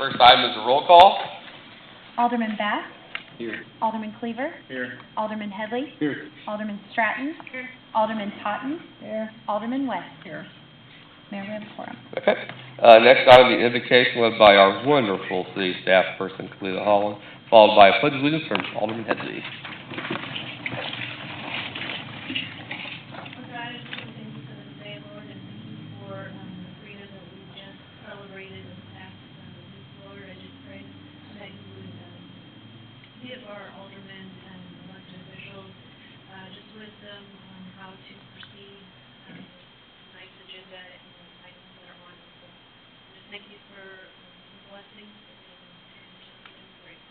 First item is a roll call. Alderman Bass. Here. Alderman Cleaver. Here. Alderman Headley. Here. Alderman Stratton. Here. Alderman Totten. Here. Alderman West. Here. Mayor, we have a quorum. Okay. Next item, the invocation led by our wonderful city staff person, Kalila Holland, followed by a pledge of allegiance from Alderman Headley. Give our aldermen and elected officials just wisdom on how to proceed, tonight's agenda and the items that are on. So just thank you for the blessings and just give them grace.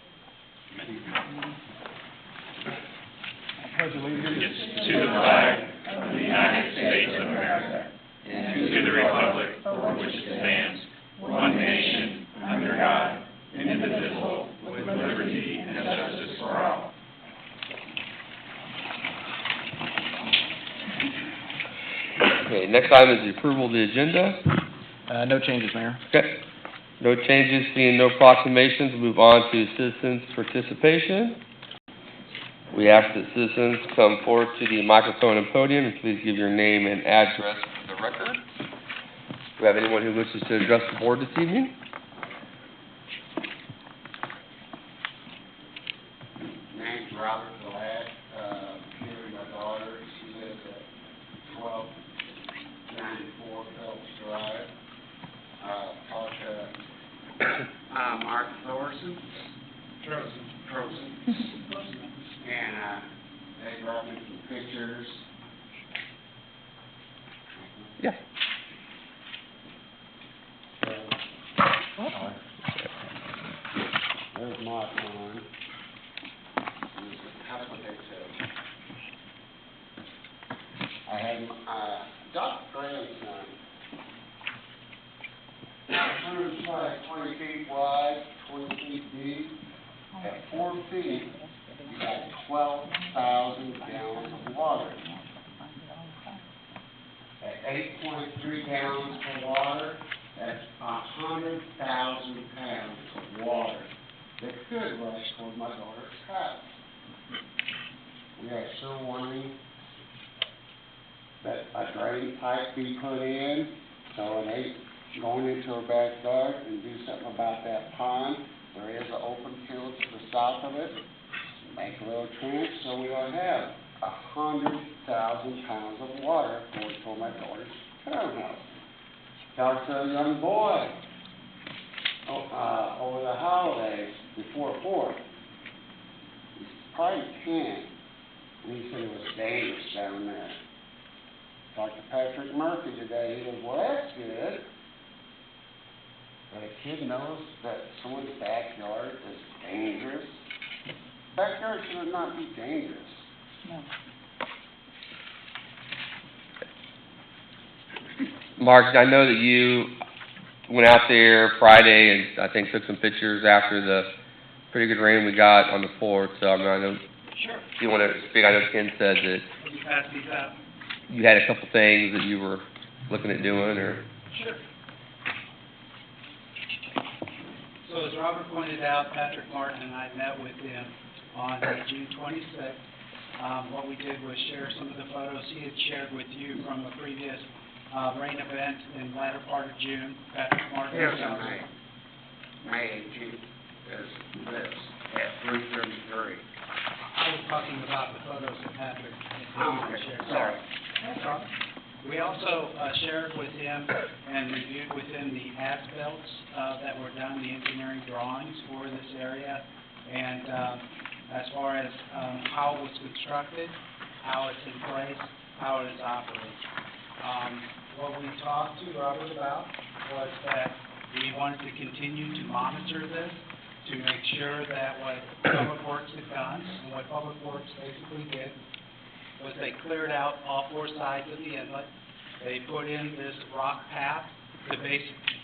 I pledge allegiance to the flag of the United States of America and to the republic for which it stands, one nation, under God, indivisible, with liberty and justice for all. Okay, next item is the approval of the agenda. No changes, Mayor. Okay. No changes, seeing no proclamations, move on to citizens' participation. We ask that citizens come forward to the microphone and podium, and please give your name and address for the record. Do we have anyone who wishes to address the board this evening? Name's Robert Glad, here with my daughter. She lives at 1294 Phelps Drive. Talked to Mark Thorson. Trosen. And they brought me some pictures. Yeah. There's my one. That's what they said. I had Dr. grandson. 120 feet wide, 20 feet deep. At 4 feet, you got 12,000 gallons of water. At 8.3 gallons of water, that's 100,000 pounds of water that could rush toward my daughter's house. We are still wanting that a drain pipe be put in, so it ain't going into her backyard, and do something about that pond. There is an open field to the south of it. Make a little trench so we don't have 100,000 pounds of water going toward my daughter's townhouse. Talked to a young boy over the holidays before 4th. He's probably 10. And he said it was dangerous down there. Talked to Patrick Murphy today. He said, well, that's good. But a kid knows that someone's backyard is dangerous. Backyard should not be dangerous. No. Mark, I know that you went out there Friday and I think took some pictures after the pretty good rain we got on the 4th. So I know. Sure. If you want to speak, I know Ken said that you had a couple things that you were looking at doing, or. Sure. So as Robert pointed out, Patrick Martin and I met with him on June 26th. What we did was share some of the photos he had shared with you from a previous rain event in the latter part of June. Patrick Martin. Here's May 18th lives at 333. I was talking about the photos that Patrick had shared. Sorry. That's all right. We also shared with him and reviewed with him the as-built that were done, the engineering drawings for this area, and as far as how it was constructed, how it's in place, how it is operated. What we talked to Robert about was that we wanted to continue to monitor this to make sure that what Public Works had done, and what Public Works basically did, was they cleared out all 4 sides of the inlet. They put in this rock path to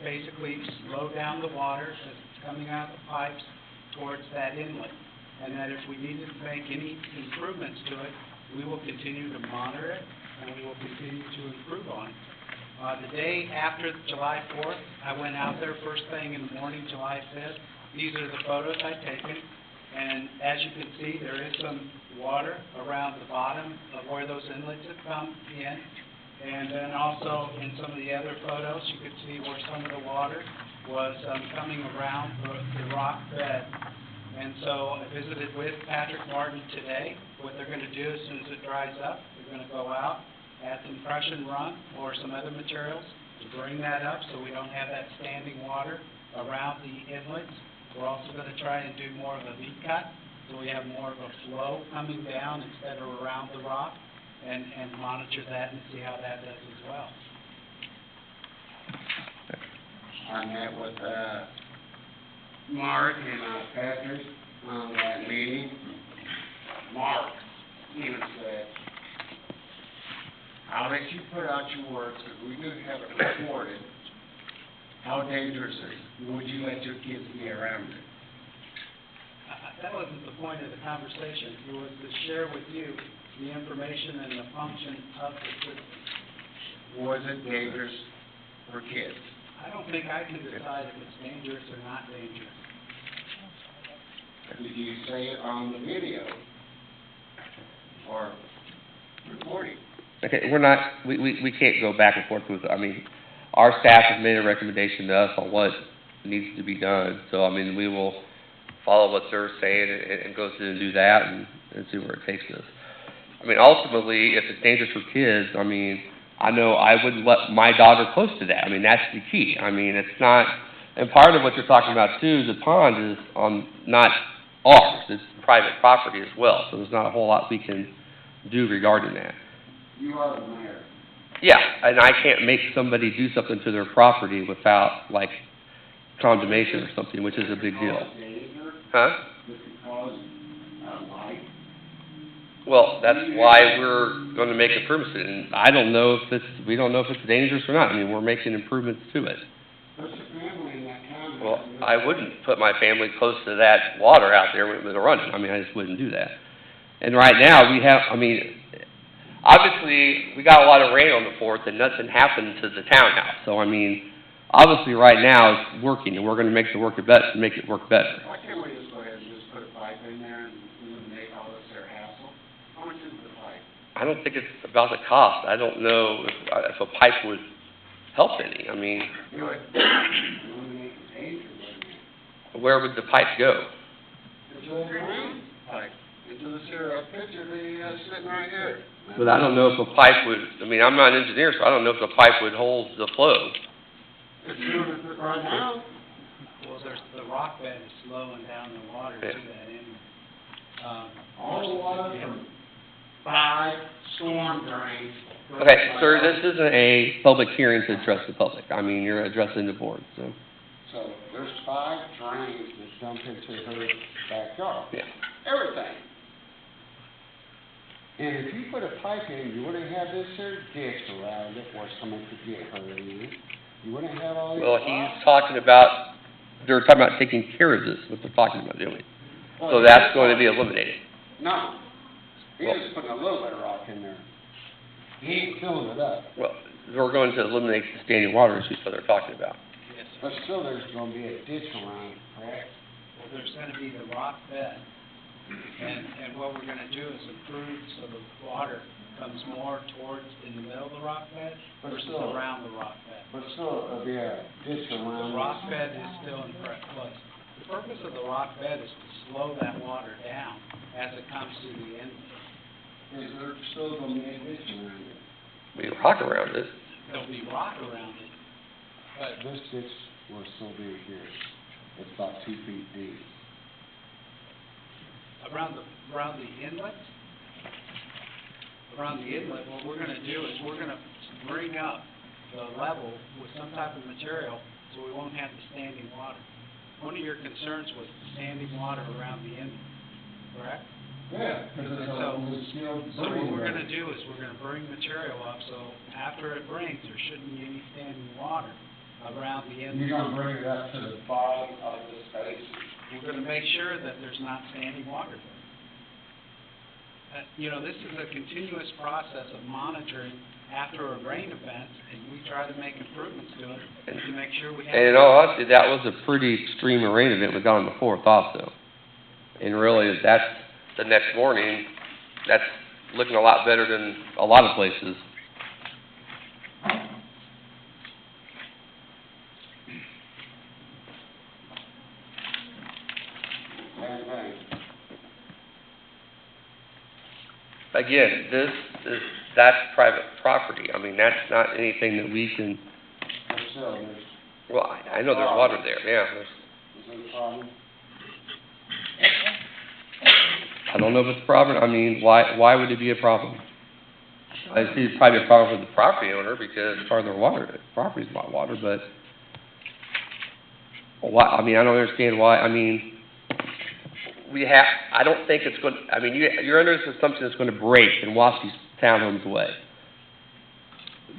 basically slow down the water as it's coming out of the pipes towards that inlet. And that if we needed to make any improvements to it, we will continue to monitor it, and we will continue to improve on it. The day after July 4th, I went out there first thing in the morning, July 5th. These are the photos I've taken, and as you can see, there is some water around the bottom of where those inlets have come in. And then also in some of the other photos, you can see where some of the water was coming around the rock bed. And so I visited with Patrick Martin today. What they're going to do as soon as it dries up, they're going to go out, add some compression run or some other materials to bring that up so we don't have that standing water around the inlets. We're also going to try and do more of a V-cut so we have more of a flow coming down instead of around the rock, and monitor that and see how that does as well. I met with, Mark and, Patrick on that meeting. Mark even said, I'll let you put out your words, because we do have it recorded. How dangerous is it? Would you let your kids be around it? That wasn't the point of the conversation. It was to share with you the information and the function of the system. Was it dangerous for kids? I don't think I can decide if it's dangerous or not dangerous. Did you say it on the video or recording? Okay, we can't go back and forth with, I mean, our staff has made a recommendation to us on what needs to be done. So, I mean, we will follow what they're saying and go through and do that and see where it takes us. I mean, ultimately, if it's dangerous for kids, I mean, I know I wouldn't let my daughter close to that. I mean, that's the key. I mean, it's not, and part of what you're talking about too, the pond is on, not ours, it's private property as well. So there's not a whole lot we can do regarding that. You are the mayor. Yeah, and I can't make somebody do something to their property without, like, condemnation or something, which is a big deal. Huh? Well, that's why we're going to make improvements, and I don't know if we don't know if it's dangerous or not. I mean, we're making improvements to it. Well, I wouldn't put my family close to that water out there when they're running. I mean, I just wouldn't do that. And right now, we have, I mean, obviously, we got a lot of rain on the 4th, and nothing happened to the townhouse. So, I mean, obviously, right now, it's working, and we're going to make it work better. Why can't we just go ahead and just put a pipe in there and eliminate all this there hassle? How much is the pipe? I don't think it's about the cost. I don't know if a pipe would help any. I mean, You would eliminate the danger, wouldn't you? where would the pipe go? Into the drain pipe, into this here picture sitting right here. But I don't know if a pipe would, I mean, I'm not an engineer, so I don't know if the pipe would hold the flow. It's doing it right now. Well, the rock bed is slowing down the water to Yeah. that inlet. All the water from 5 storm drains. Okay, sir, this isn't a public hearing to address the public. I mean, you're addressing the board, so, So there's 5 drains that dump into her backyard. yeah. Everything. And if you put a pipe in, you wouldn't have this here ditch around it where someone could get hurt in it. You wouldn't have all these. Well, he's talking about, they're talking about taking care of this, what they're talking about doing. So that's going to be eliminated. No. He's Well- just putting a little bit of rock in there. He ain't filling it up. Well, we're going to eliminate the standing water issues that they're talking about. Yes, But still, there's gonna be a ditch around it, correct? well, there's gonna be the rock bed, and what we're gonna do is improve so the water comes more towards in the middle of the rock bed But versus still- around the rock bed. But still, there'll be a ditch around it. The rock bed is still in place. The purpose of the rock bed is to slow that water down as it comes to the inlet. Is there still gonna be a ditch around it? We rock around it. There'll be rock around it, but This ditch will still be here. It's about 2 feet deep. around the inlet, what we're gonna do is we're gonna bring up the level with some type of material so we won't have the standing water. One of your concerns was the standing water around the inlet, correct? Yeah, because it's So what we're gonna do is we're gonna bring material up, so after it rains, there shouldn't be any standing water around the inlet. You're gonna bring it up to the bottom of the space. We're gonna make sure that there's not standing water there. You know, this is a continuous process of monitoring after a rain event, and we try to make improvements to it to make sure we have. And in all honesty, that was a pretty extreme rain event we got on the 4th also. And really, that's, the next morning, that's looking a lot better than a lot of places. Again, that's private property. I mean, that's not anything that we can, Facilities. well, I know there's water there, yeah. Is that a problem? I don't know if it's a problem. I mean, why would it be a problem? I see it's probably a problem for the property owner because part of their water, the property's not water, but why, I mean, I don't understand why, I mean, I don't think it's going, I mean, you're under this assumption it's going to break and wash these townhomes away.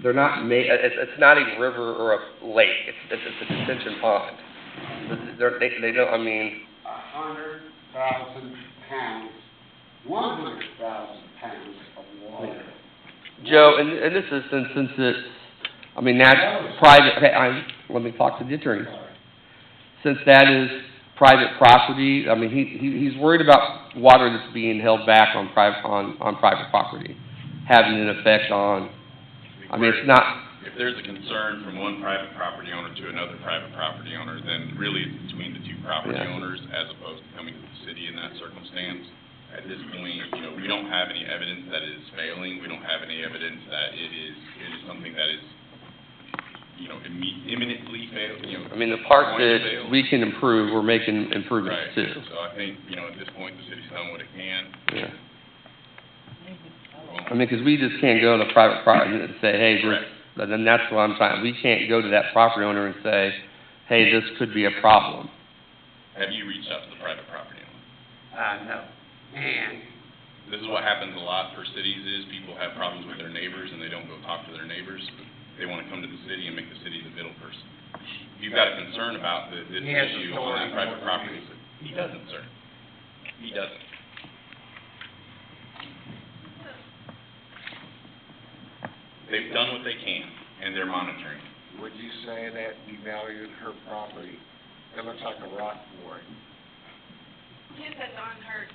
They're not it's not a river or a lake, it's a detention pond. They don't, I mean. 100,000 pounds, 100,000 pounds of water. Joe, in this instance, since it's, I mean, that's private, okay, let me talk to the attorney. Since that is private property, I mean, he's worried about water that's being held back on private property, having an effect on, I mean, it's not. If there's a concern from one private property owner to another private property owner, then really it's between the two property owners as opposed to coming to the city in that circumstance. At this point, we don't have any evidence that it is failing. We don't have any evidence that it is something that is, imminently fail, I mean, the part that we can improve, we're making improvements right. too. So I think, at this point, the city's done what it can. Yeah. I mean, because we just can't go to private property and say, hey, this, then that's what I'm trying, we can't go to that property owner and say, hey, this could be a problem. Have you reached out to the private property owner? No. And This is what happens a lot for cities is people have problems with their neighbors and they don't go talk to their neighbors. They want to come to the city and make the city the middle person. If you've got a concern about this issue on that private property, he doesn't, sir. He doesn't. They've done what they can, and they're monitoring. would you say that you valued her property? It looks like a rock quarry. Kids had gotten hurt.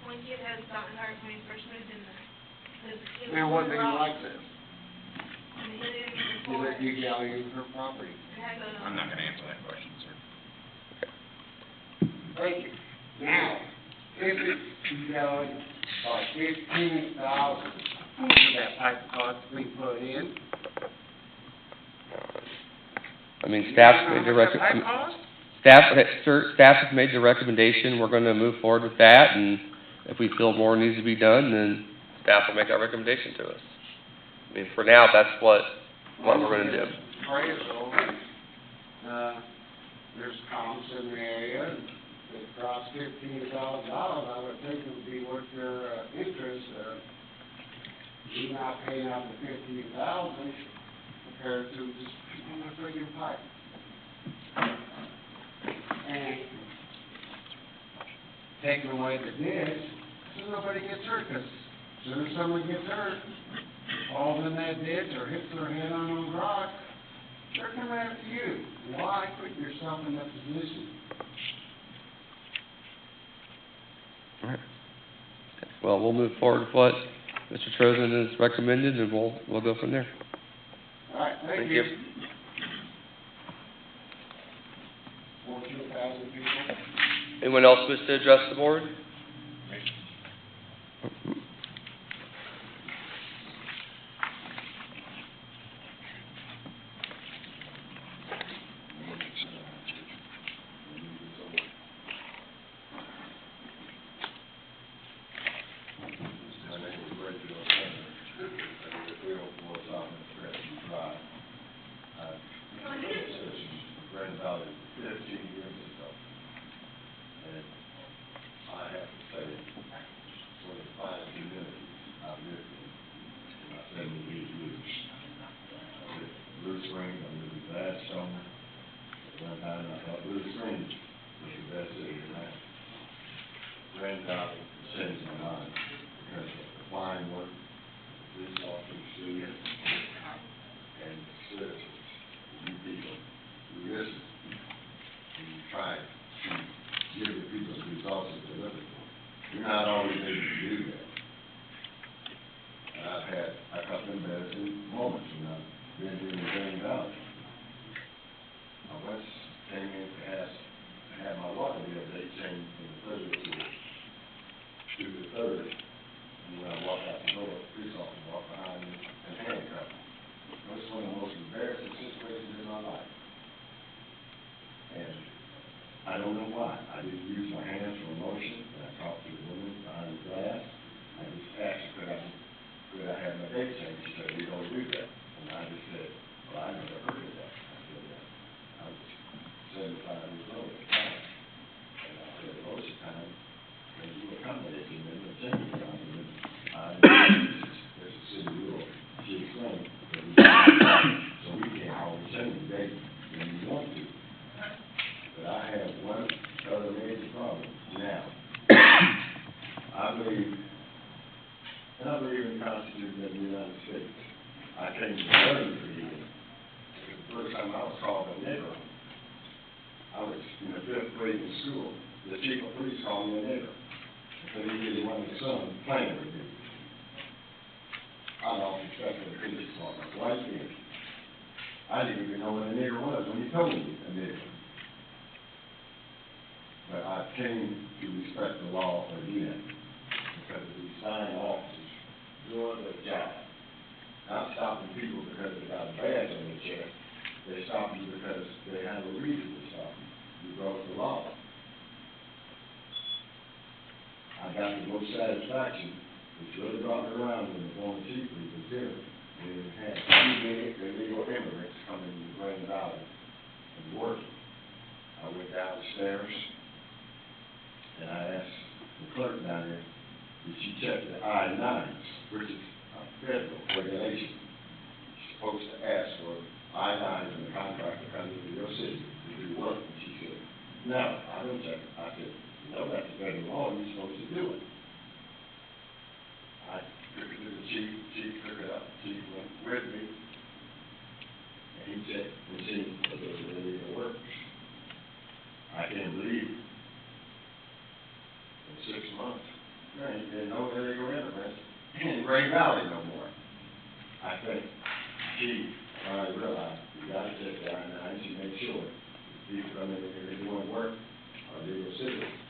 One kid has gotten hurt when he first moved in there. 'Cause it was And what one do you rock, like this? and he hit it You before. that you valued her property? It had a. I'm not gonna answer that question, sir. Thank you. Now, if it's, like 15,000, that pipe cost to be put in. I mean, staff made the Pipe cost? staff has made the recommendation, we're gonna move forward with that, and if we feel more needs to be done, then staff will make our recommendation to us. I mean, for now, that's what we're gonna do. Appraisal, there's comps in the area, it costs $15,000, I would think it would be worth your, interest, you're not paying out the $15,000 compared to just, a friggin' pipe. And taking away the ditch, so nobody gets hurt, 'cause as soon as someone gets hurt, falls in that ditch or hits their head on those rocks, they're coming after you. Why put yourself in that position? All right. Well, we'll move forward with what Mr. Trozen has recommended, and we'll go from there. All right, thank you. 14,000 people. Anyone else wish to address the board? Blue Spring, I'm really glad summer. One time I thought Blue Spring was the best city in town. Granddaughter changed my mind because of the fine work, police officers do, citizens, you people, you listen, and you try to give the people the results that they're looking for. You're not always able to do that. And I've had a couple of embarrassing moments when I've been doing the same valley. I once came in to ask to have my water bill date changed from the 30th to the 3rd. And when I walked out the door, the police officer walked behind me and handcuffed me. It was one of the most embarrassing situations in my life. And I don't know why. I didn't use my hands for emotion. When I talked to the woman behind the glass, I just asked her, could I have my date changed? She said, we don't do that. And I just said, well, I never heard of that. I said, I was 75 years old at the time. And I said, most of the time, when you accommodate me, then the change something. There's a city rule. She explained that we so we can't always change the date when we want to. But I have one other major problem now. I believe in the Constitution of the United States. I came to learn for you. The first time I was called a nigger, I was in the 5th grade in school. The chief of police called me a nigger because he really wanted his son playing with me. I lost respect for the police department. White kid. I didn't even know what a nigger was when he told me a nigger. But I came to respect the law again because of these fine officers doing their job. Not stopping people because they got a badge on their chest. They stop you because they have a reason to stop you. You broke the law. I got the most satisfaction, which really brought me around when the former chief was here, when we had 2 illegal immigrants coming to Grand Valley and working. I went down the stairs and I asked the clerk down there, did she check the I-9s, which is a federal regulation. She's supposed to ask for I-9s when the contractor comes into your city to do work. And she said, no, I don't check it. I said, no, that's the federal law, you're supposed to do it. I took it to the chief took it up, the chief went with me, and he checked and seen if it really works. I can't believe it. In 6 months, there ain't been no illegal immigrants in Grand Valley no more. I think she finally realized we got to check the I-9s to make sure people come in here and doing work are legal citizens.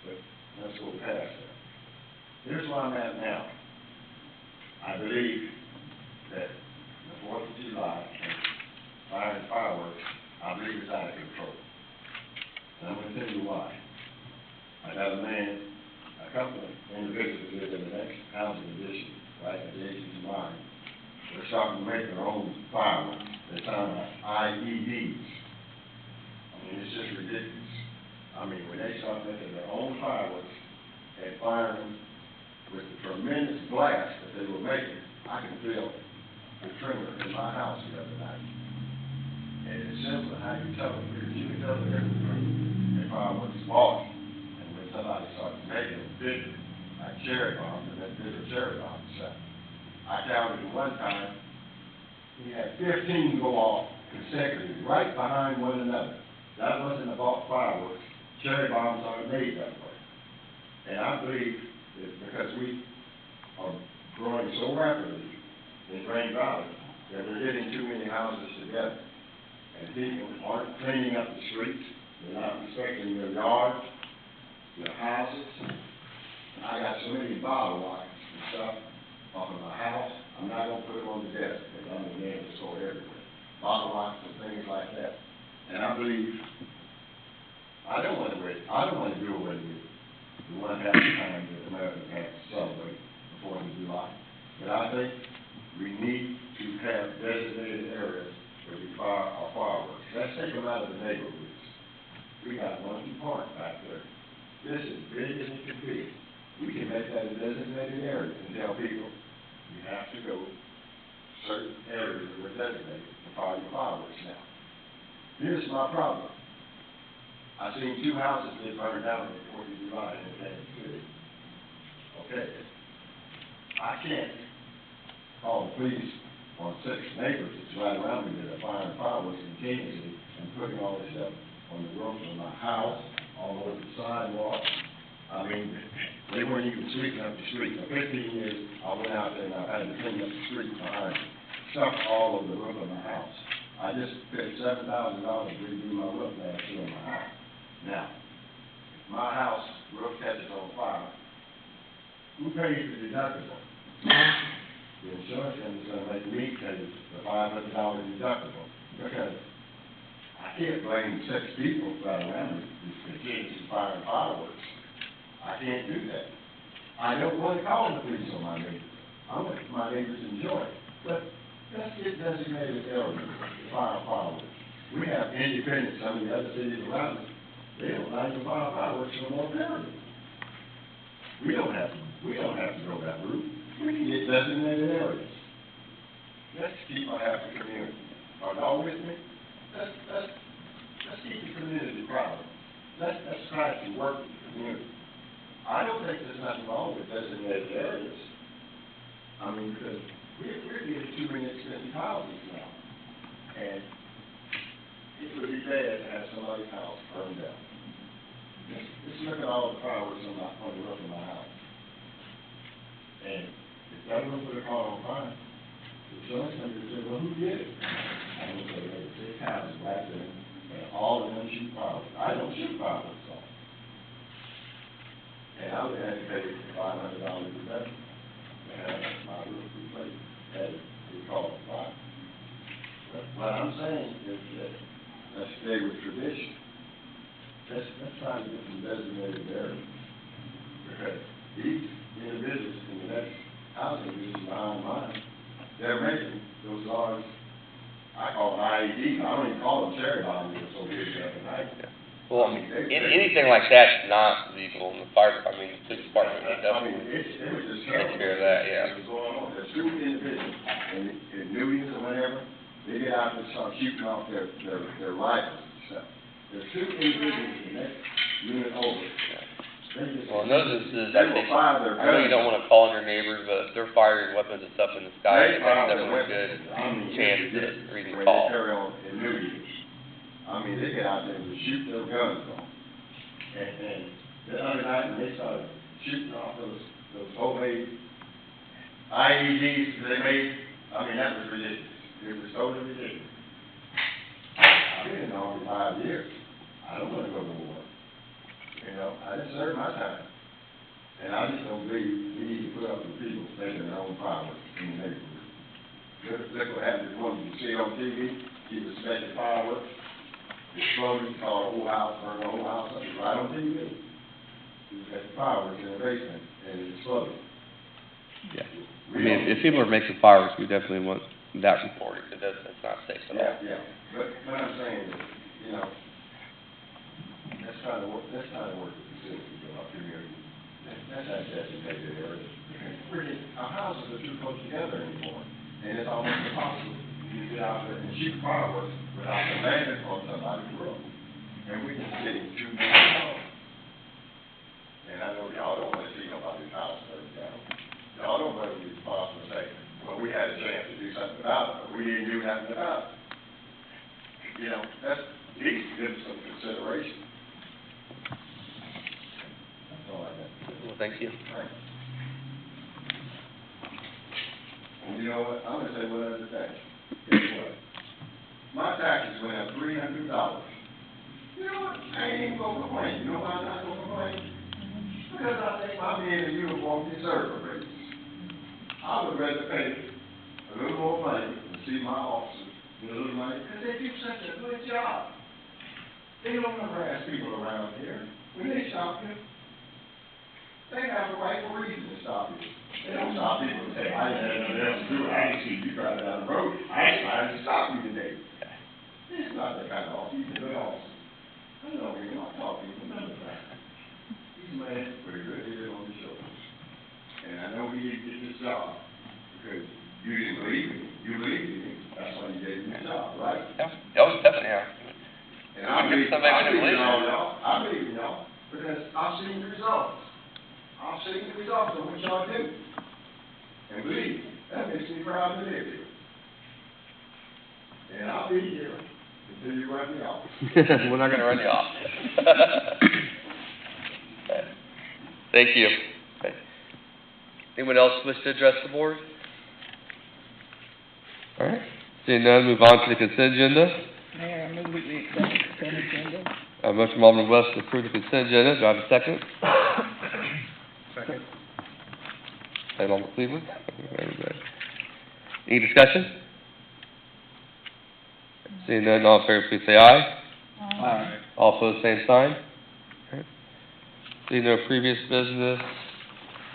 But let's go past that. Here's where I'm at now. I believe that the 4th of July and firing fireworks, I believe it's out of control. And I'm going to tell you why. I got a couple of individuals that live in the next housing addition, right adjacent to mine. They're starting to make their own fireworks. They're talking about IEDs. I mean, it's just ridiculous. I mean, when they start making their own fireworks and firing them with the tremendous blast that they were making, I can feel the tremor in my house the other night. And it's simple how you tell them, because you can tell the difference between a fireworks falling and when somebody starts making them bigger, like cherry bombs, and that bigger cherry bomb set. I counted it one time, he had 15 go off consecutively, right behind one another. That wasn't about fireworks. Cherry bombs aren't made that way. And I believe that because we are growing so rapidly in Grand Valley that we're getting too many houses together. And people aren't cleaning up the streets. They're not respecting your yards, your houses. I got so many bottle rockets and stuff off of my house. I'm not going to put them on the desk because I'm the man to store everywhere. Bottle rockets and things like that. And I believe I don't want to do away with the 1/2 the time that Americans have to celebrate the 4th of July. But I think we need to have designated areas where we fire our fireworks. Let's take them out of the neighborhoods. We got Monkey Park back there. This is big as it can be. We can make that a designated area and tell people you have to go certain areas that are designated to fire your fireworks now. Here's my problem. I've seen 2 houses get burned down on the 4th of July in Kansas City. Okay. I can't call the police on 6 neighbors that's right around me that are firing fireworks continuously and putting all this stuff on the roof of my house, all over the sidewalk. I mean, they weren't even sweeping up the street. For 15 years, I went out there and I had to clean up the street behind me. Stuff all over the roof of my house. I just paid $7,000 to redo my roof last year on my house. Now, if my house roof catches on fire, who pays the deductible? The insurance company's gonna make me pay the $500 deductible, because I can't blame 6 people right around me who's continuously firing fireworks. I can't do that. I don't want to call the police on my neighbors. I want my neighbors to enjoy it. But let's get designated areas to fire fireworks. We have independent, some of the other cities around us, they don't like to fire fireworks no more, period. We don't have to go that route. We can get designated areas. Let's keep a happy community. Are y'all with me? Let's keep the community proud. Let's try to work with the community. I don't think there's nothing wrong with designated areas. I mean, because we're getting too many expensive houses now. And it would be bad to have somebody's house burned down. Just look at all the fireworks on the roof of my house. And if that roof would have caught on fire, the insurance company would say, well, who did it? I would say, there were 6 houses back there, and all of them shoot fireworks. I don't shoot fireworks off. And I would have to pay $500 a day to have my roof replaced, had it be caught on fire. But what I'm saying is that let's stay with tradition. Let's try to get some designated areas. Because these individuals in the next housing division behind mine, they're making those large, I call them IEDs. I don't even call them cherry bombs, they're so big at night. Well, anything like that's not legal in the fire, the police department, it was just take care of that, yeah. It was going on. There's 2 individuals, in New Year's or whenever, they get out and start shooting off their rifles and stuff. There's 2 individuals in the next unit over. Well, in those instances, I know you don't want to call on your neighbors, but if they're firing weapons and stuff in the sky, that's definitely a good chance to reason to call. They carry on in New Year's. I mean, they get out there and shoot their guns off. And the other night, when they started shooting off those homemade IEDs that they made, I mean, that was ridiculous. It was totally ridiculous. I've been in the Army 5 years. I don't want to go to war. You know, I didn't serve my time. And I just don't believe we need to put up with people making their own fireworks in the neighborhood. Look what happened to one you see on TV. He was making fireworks. Exploded, called a whole house, burned the whole house up, right on TV. He was making fireworks in the basement, and it exploded. Yeah. I mean, if people are making fireworks, we definitely want that reported, because that's not safe at all. Yeah. But what I'm saying is, you know, let's try to work with the citizens of our community. Let's have designated areas. Our houses are too close together anymore, and it's almost impossible to get out there and shoot fireworks without the landing on somebody's roof. And we're just getting too many calls. And I know y'all don't want to see nobody's house burned down. Y'all don't want to be responsible and say, well, we had a chance to do something about it, but we didn't do nothing about it. You know, that's, these give some consideration. That's all I got. Well, thank you. Right. And you know what, I'm gonna say one other thing. Guess what? My taxes went up $300. You know what, I ain't even gonna complain. You know why I'm not gonna complain? Because I think my men in uniform deserve a raise. I would rather pay a little more money and see my officers get a little money, because they do such a good job. They don't harass people around here. When they stop you, they have a rightful reason to stop you. They don't stop people and say, I didn't have nothing else to do. I didn't see you driving down the road. I ain't trying to stop you today. It's not that kind of officer. He's a good officer. I don't know when y'all talk to him, remember that. He's a man with a good head on his shoulders. And I know he didn't get this job because you didn't believe in him. You believed in him. That's why you gave him the job, right? Yeah, definitely, yeah. And I believe in y'all. I believe in y'all because I've seen the results. I've seen the results of what y'all do. And believe me, that makes me proud to live here. And I'll be here until you run me off. We're not gonna run you off. Thank you. Okay. Anyone else wish to address the board? All right, seeing none, move on to the consent agenda. Mayor, I move we accept the consent agenda. Motion from Alderman West to approve the consent agenda. Do I have a second? Second. Second, Alderman Cleveland. Very good. Any discussion? Seeing none, all in favor, please say aye. Aye. All opposed, same sign. Okay. Seeing no previous business,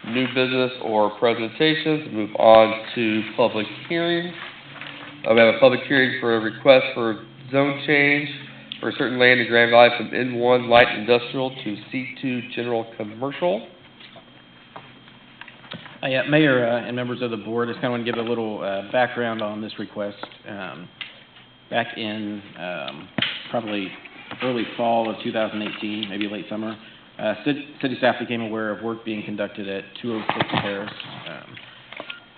new business, or presentations, move on to public hearings. We have a public hearing for a request for zone change for certain land in Grand Valley from N1 light industrial to C2 general commercial. Yeah, Mayor and members of the board, I just kind of want to give a little background on this request. Back in probably early fall of 2018, maybe late summer, city staff became aware of work being conducted at 206 Terrace.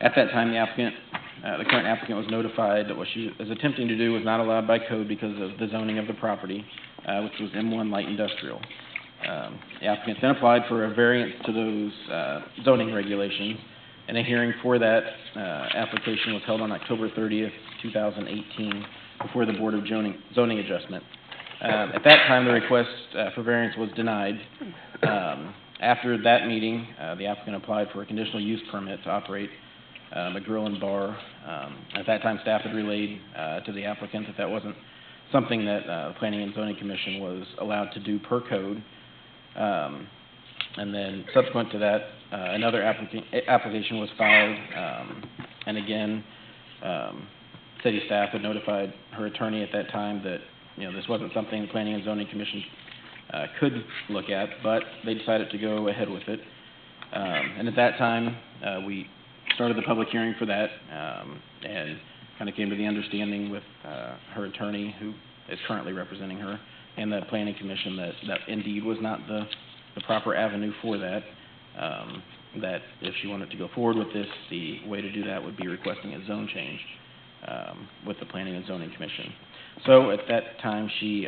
At that time, the current applicant was notified that what she was attempting to do was not allowed by code because of the zoning of the property, which was M1 light industrial. The applicant then applied for a variance to those zoning regulations, and a hearing for that application was held on October 30th, 2018, before the Board of Zoning Adjustment. At that time, the request for variance was denied. After that meeting, the applicant applied for a conditional use permit to operate a grill and bar. At that time, staff had relayed to the applicant that that wasn't something that the Planning and Zoning Commission was allowed to do per code. And then subsequent to that, another application was filed, and again, city staff had notified her attorney at that time that, this wasn't something the Planning and Zoning Commission could look at, but they decided to go ahead with it. And at that time, we started the public hearing for that, and kind of came to the understanding with her attorney, who is currently representing her, and the Planning Commission that indeed was not the proper avenue for that, that if she wanted to go forward with this, the way to do that would be requesting a zone change with the Planning and Zoning Commission. So at that time, she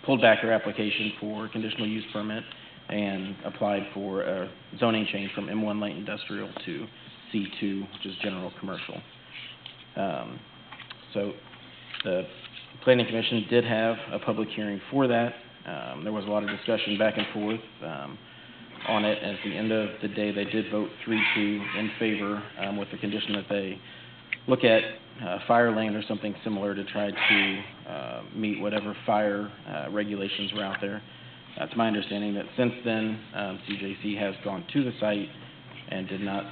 pulled back her application for conditional use permit and applied for a zoning change from M1 light industrial to C2, which is general commercial. So the Planning Commission did have a public hearing for that. There was a lot of discussion back and forth on it. At the end of the day, they did vote 3-2 in favor with the condition that they look at fire lane or something similar to try to meet whatever fire regulations were out there. It's my understanding that since then, CJC has gone to the site and did not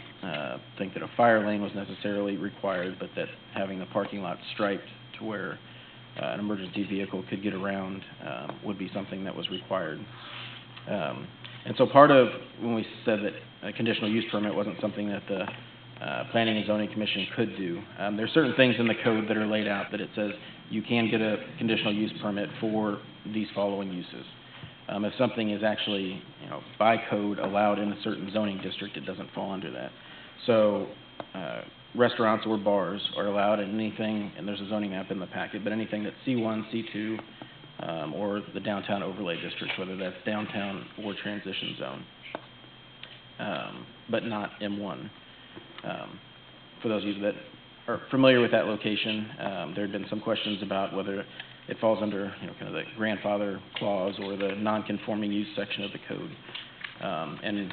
think that a fire lane was necessarily required, but that having the parking lot striped to where an emergency vehicle could get around would be something that was required. And so part of when we said that a conditional use permit wasn't something that the Planning and Zoning Commission could do, there are certain things in the code that are laid out that it says you can get a conditional use permit for these following uses. If something is actually, by code allowed in a certain zoning district, it doesn't fall under that. So restaurants or bars are allowed in anything, and there's a zoning map in the packet, but anything that's C1, C2, or the downtown overlay district, whether that's downtown or transition zone, but not M1. For those of you that are familiar with that location, there had been some questions about whether it falls under, kind of the grandfather clause or the non-conforming use section of the code. And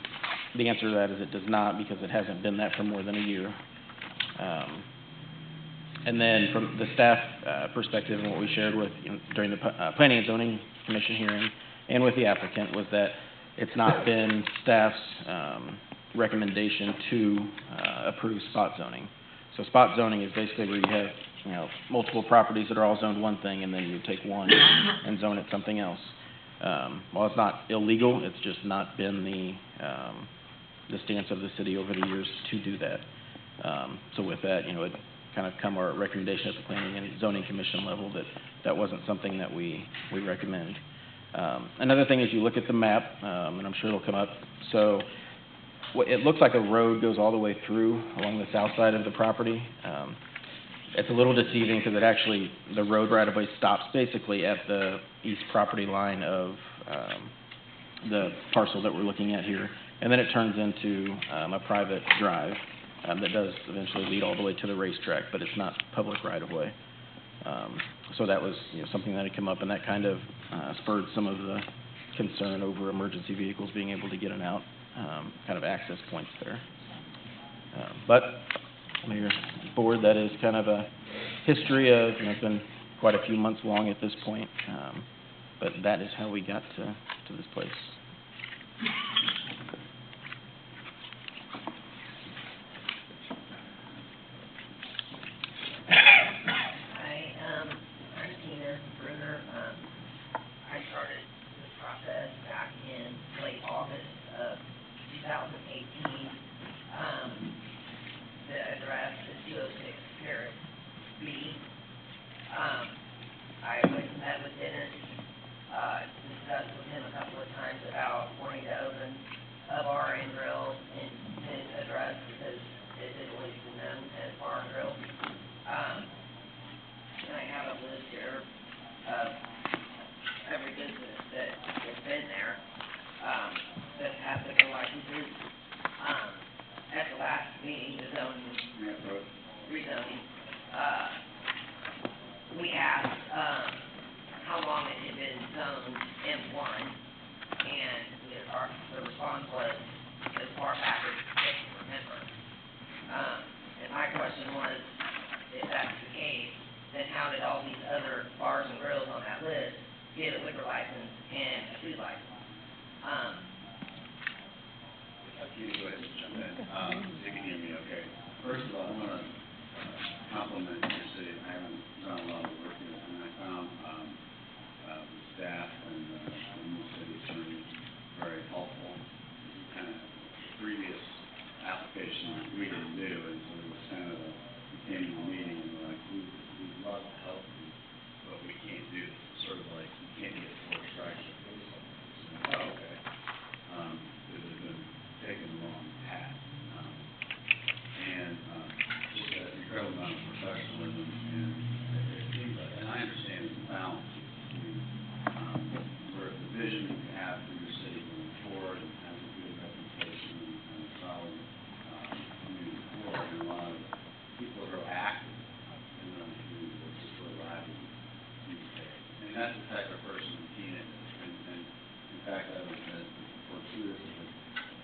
the answer to that is it does not, because it hasn't been that for more than a year. And then from the staff perspective and what we shared with, during the Planning and Zoning Commission hearing and with the applicant was that it's not been staff's recommendation to approve spot zoning. So spot zoning is basically where you have multiple properties that are all zoned one thing, and then you take one and zone it something else. While it's not illegal, it's just not been the stance of the city over the years to do that. So with that, it kind of come our recommendation at the Planning and Zoning Commission level that wasn't something that we recommend. Another thing is you look at the map, and I'm sure it'll come up. So it looks like a road goes all the way through along the south side of the property. It's a little deceiving because it actually, the road right-of-way stops basically at the east property line of the parcel that we're looking at here. And then it turns into a private drive that does eventually lead all the way to the racetrack, but it's not public right-of-way. So that was, something that had come up, and that kind of spurred some of the concern over emergency vehicles being able to get in and out, kind of access points there. But Mayor, Board, that is kind of a history of, it's been quite a few months long at this point, but that is how we got to this place. I started this process back in late August of 2018. The address is 206 Paris B. I went and met with Dennis, discussed with him a couple of times about wanting to open a bar and grill in his address because it had always been known as bar and grill. And I have a list here of every business that has been there, that has liquor licenses. At the last meeting, the rezoning, we asked, how long it had been zoned M1, and the response was as far back as they can remember. And my question was, if that's the case, then how did all these other bars and grills on that list get a liquor license and a food license? Go ahead and jump in. You can hear me okay. First of all, I want to compliment your city. I haven't done a lot of work here, and I found the staff and the city attorney very helpful. Kind of the previous application we didn't do, and so it was kind of we came to the meeting and we're like, we'd love to help you, but we can't do this. It's sort of like you can't get four strikes or oh, okay. It has been taken the wrong path. And just an incredible amount of professionalism, and it seems like, and I understand it's a balance between where the vision you have for your city going forward and has a good reputation and a solid community core, and a lot of people who are active in the community that just sort of lively these days. And that's the type of person that Keenan is. And in fact, I was fortuitous that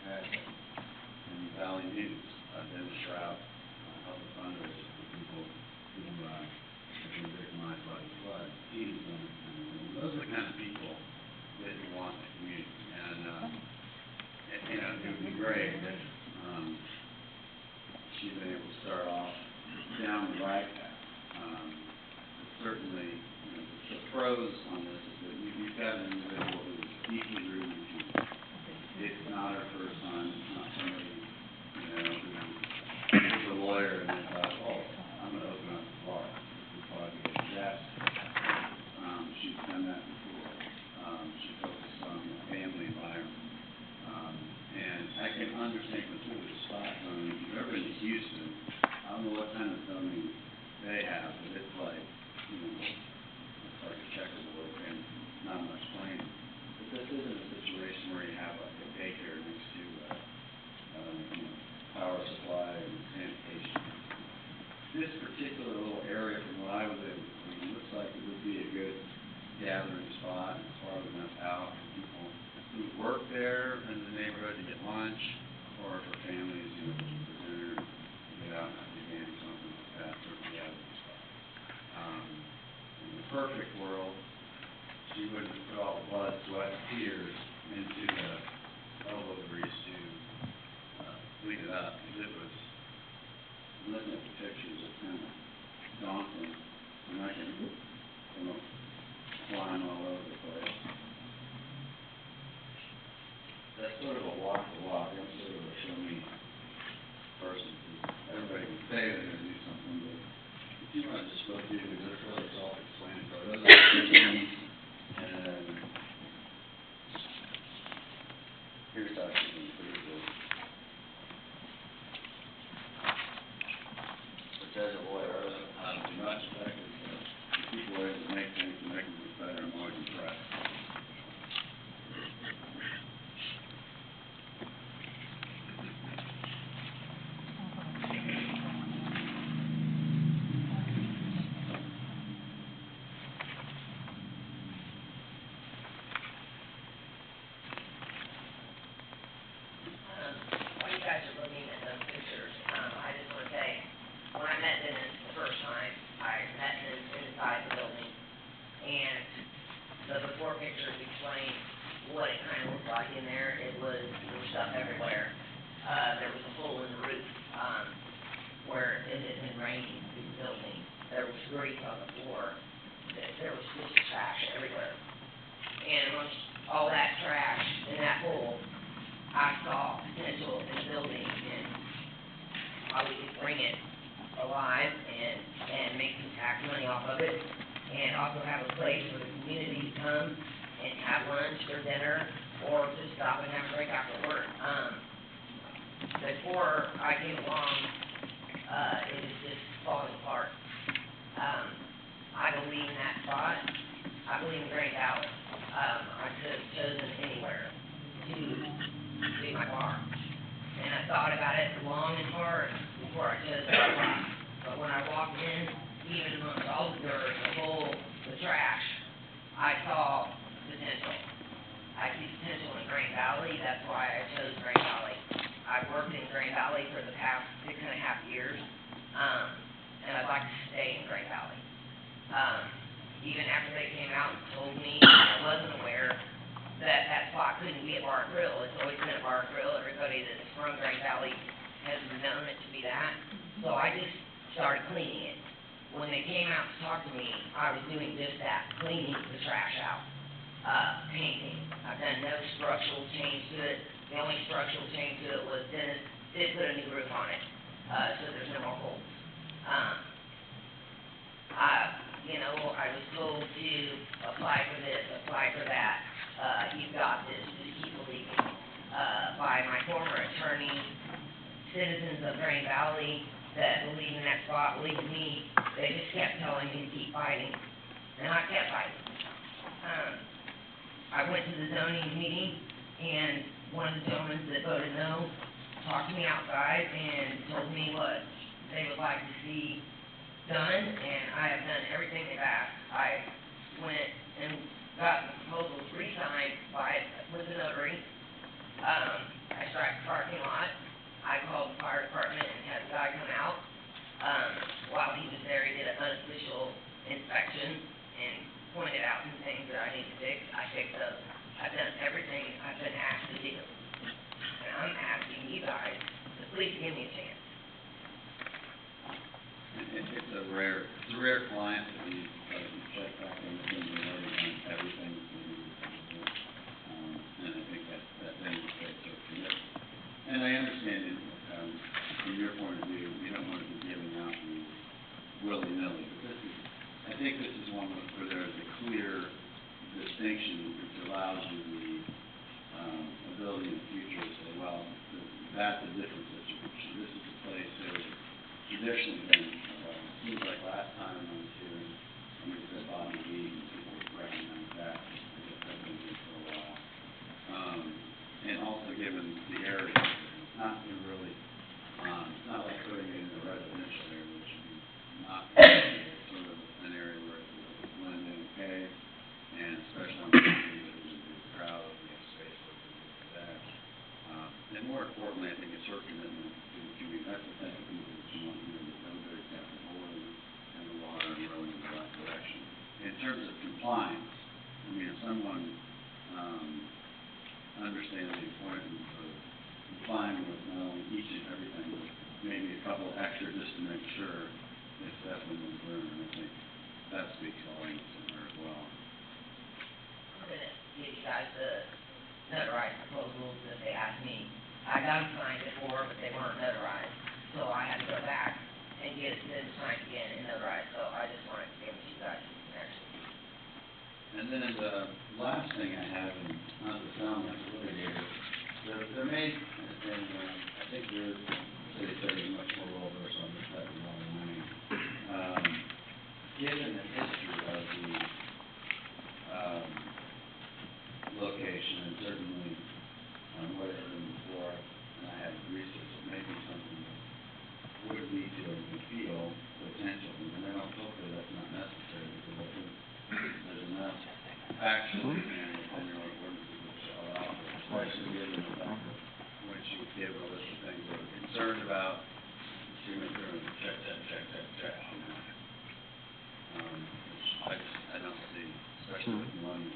had in Valley News, Dennis Shroud, helped a fundraiser for people who have been victimized by the flood. He's done it. And those are the kind of people that you want in the community. And it would be great if she'd been able to start off down the right path. But certainly, the pros on this is that you've got an individual who is deeply rooted in you. It's not her first time. It's not somebody, who is a lawyer and then thought, oh, I'm going to open up a bar. That's, she's done that before. She focused on the family environment. And I can understand completely the spot zoning. If you've ever been to Houston, I don't know what kind of zoning they have, but it's like, it's like a checkerboard and not much planning. But this isn't a situation where you have like a daycare next to power supply and sanitation. This particular little area, from what I was able to see, looks like it would be a good gathering spot. It's far enough out for people who work there in the neighborhood to get lunch, or for families, for dinner, to get out and have a game, something like that, for a gathering spot. In the perfect world, she wouldn't put all the blood, sweat, and tears into the elbow grease to clean it up, because it was, looking at the pictures, it's kind of daunting, and I can, flying all over the place. That's sort of a walk the walk. I'm sort of a show me person. Everybody can say they're going to do something, but if you want to just go through it, it's really self-explanatory. Those are the things, and here's how she can pretty good. Which as a lawyer, like in there, there was stuff everywhere. There was a hole in the roof, where it had been raining through the building. There was grease on the floor. There was just trash everywhere. And amongst all that trash in that hole, I saw potential in the building and how we could bring it alive and make some tax money off of it. And also have a place for the community to come and have lunch or dinner or just stop and have a break after work. Before I came along, it was just falling apart. I believe in that spot. I believe in Grand Valley. I could have chosen anywhere to do my bar. And I thought about it long and hard before I chose that spot. But when I walked in, even amongst all the dirt, the hole, the trash, I saw potential. I see potential in Grand Valley. That's why I chose Grand Valley. I've worked in Grand Valley for the past 6.5 years, and I'd like to stay in Grand Valley. Even after they came out and told me, I wasn't aware that that spot couldn't be a bar and grill. It's always been a bar and grill. Everybody that's from Grand Valley has known it to be that. So I just started cleaning it. When they came out to talk to me, I was doing just that, cleaning the trash out, painting. I've done no structural change to it. The only structural change to it was Dennis did put a new roof on it, so there's no more holes. I was told to apply for this, apply for that. You've got this, just keep believing. By my former attorney, citizens of Grand Valley that believe in that spot, believe in me, they just kept telling me to keep fighting, and I kept fighting. I went to the zoning meeting, and one of the gentlemen that voted no talked to me outside and told me what they would like to see done, and I have done everything they've asked. I went and got the proposal re-signed with the notary. I striped the parking lot. I called the fire department and had the guy come out. While he was there, he did an unofficial inspection and pointed out some things that I need to fix. I fixed those. I've done everything I've been asked to do. And I'm asking you guys to please give me a chance. It's a rare client that we check back in with them, we've already done everything that we need to do. And I think that demonstrates their commitment. And I understand it, from your point of view, you don't want to be giving out these willy-nilly, but I think this is one where there's a clear distinction which allows you the ability in the future to say, well, that's a different situation. This is a place that has traditionally been, seems like last time I was here, somebody said Bobby Lee, and people recognize that, because they've been here for a while. And also given the area, it's not been really, it's not like putting it in a residential area, which would be not sort of an area where it would blend in okay, and especially on the street, it would be crowded, we have space for people to that. And more importantly, I think it's her commitment to the community. That's the type of people that you want to hear, that everybody's got the oil and the water and rowing in the right direction. In terms of compliance, I mean, if someone understands the importance of complying with not only each and everything, but maybe a couple extra just to make sure it's definitely in room, and I think that speaks volumes in there as well. I'm gonna give you guys the notarized proposals that they asked me. I got them signed before, but they weren't notarized, so I had to go back and get them signed again and notarized, so I just wanted to give them to you guys actually. And then the last thing I have, and not to sound like a litigator, there may, and I think your city attorney is much more well-versed on this type of law than I am. Given the history of the location, and certainly what it's been before, and I have researched, it may be something that would lead to a appeal potential, and I don't, hopefully that's not necessary, because I think there's enough factual and opinion ordinances which allow for, especially given the fact that once you give a list of things that we're concerned about, you went through and check, you know. Which I don't see, especially with money.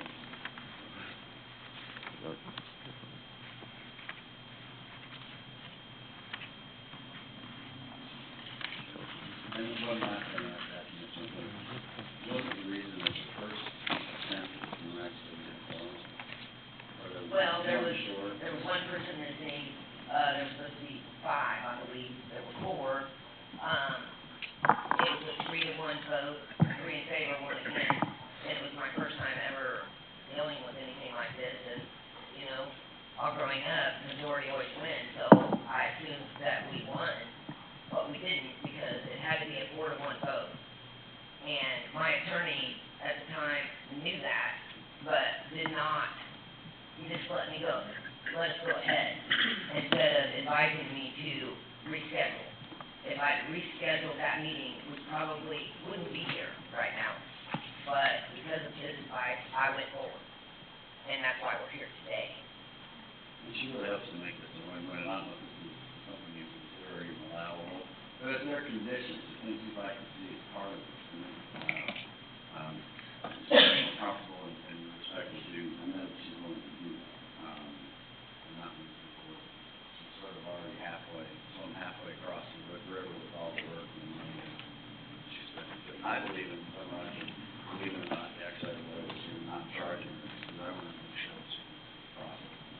one last thing I'd like to mention, what was the reason that the first attempt was actually done? Well, there was one person missing, there was supposed to be 5, I believe, there were 4. It was a 3-1 vote, 3 in favor, 1 against. It was my first time ever dealing with anything like this, and, you know, all growing up, the majority always wins, so I assumed that we won, but we didn't, because it had to be a 4-1 vote. And my attorney at the time knew that, but did not, he just let me go, let us go ahead, instead of advising me to reschedule. If I'd rescheduled that meeting, we probably wouldn't be here right now. But because of his advice, I went forward, and that's why we're here today. And she really helps to make this a win-win, I don't know if this is something you consider even allowable, but if there are conditions, the things you'd like to see as part of this, to make it comfortable and respectful to, I know that she's willing to do that, and not move forward. She's sort of already halfway across the river with all the work and money that she's spent. I believe in so much, and believe it or not, the actual way that you're not charging her, because I want to make sure that she can process it.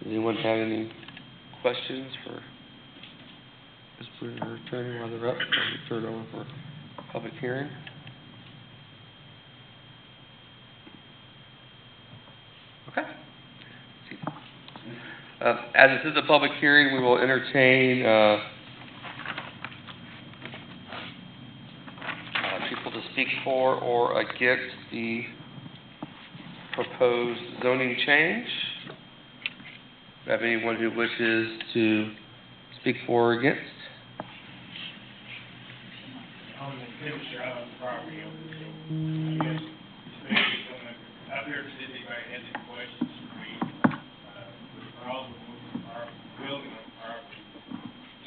Does anyone have any questions for Ms. Blue or her attorney while they're up? I'll turn it over for public hearing. Okay. As this is a public hearing, we will entertain people to speak for or against the proposed zoning change. Do you have anyone who wishes to speak for or against? I'm in temperature out on the property over there, so I guess basically someone out there, if anybody has any questions for me, with the problem with our building on the property,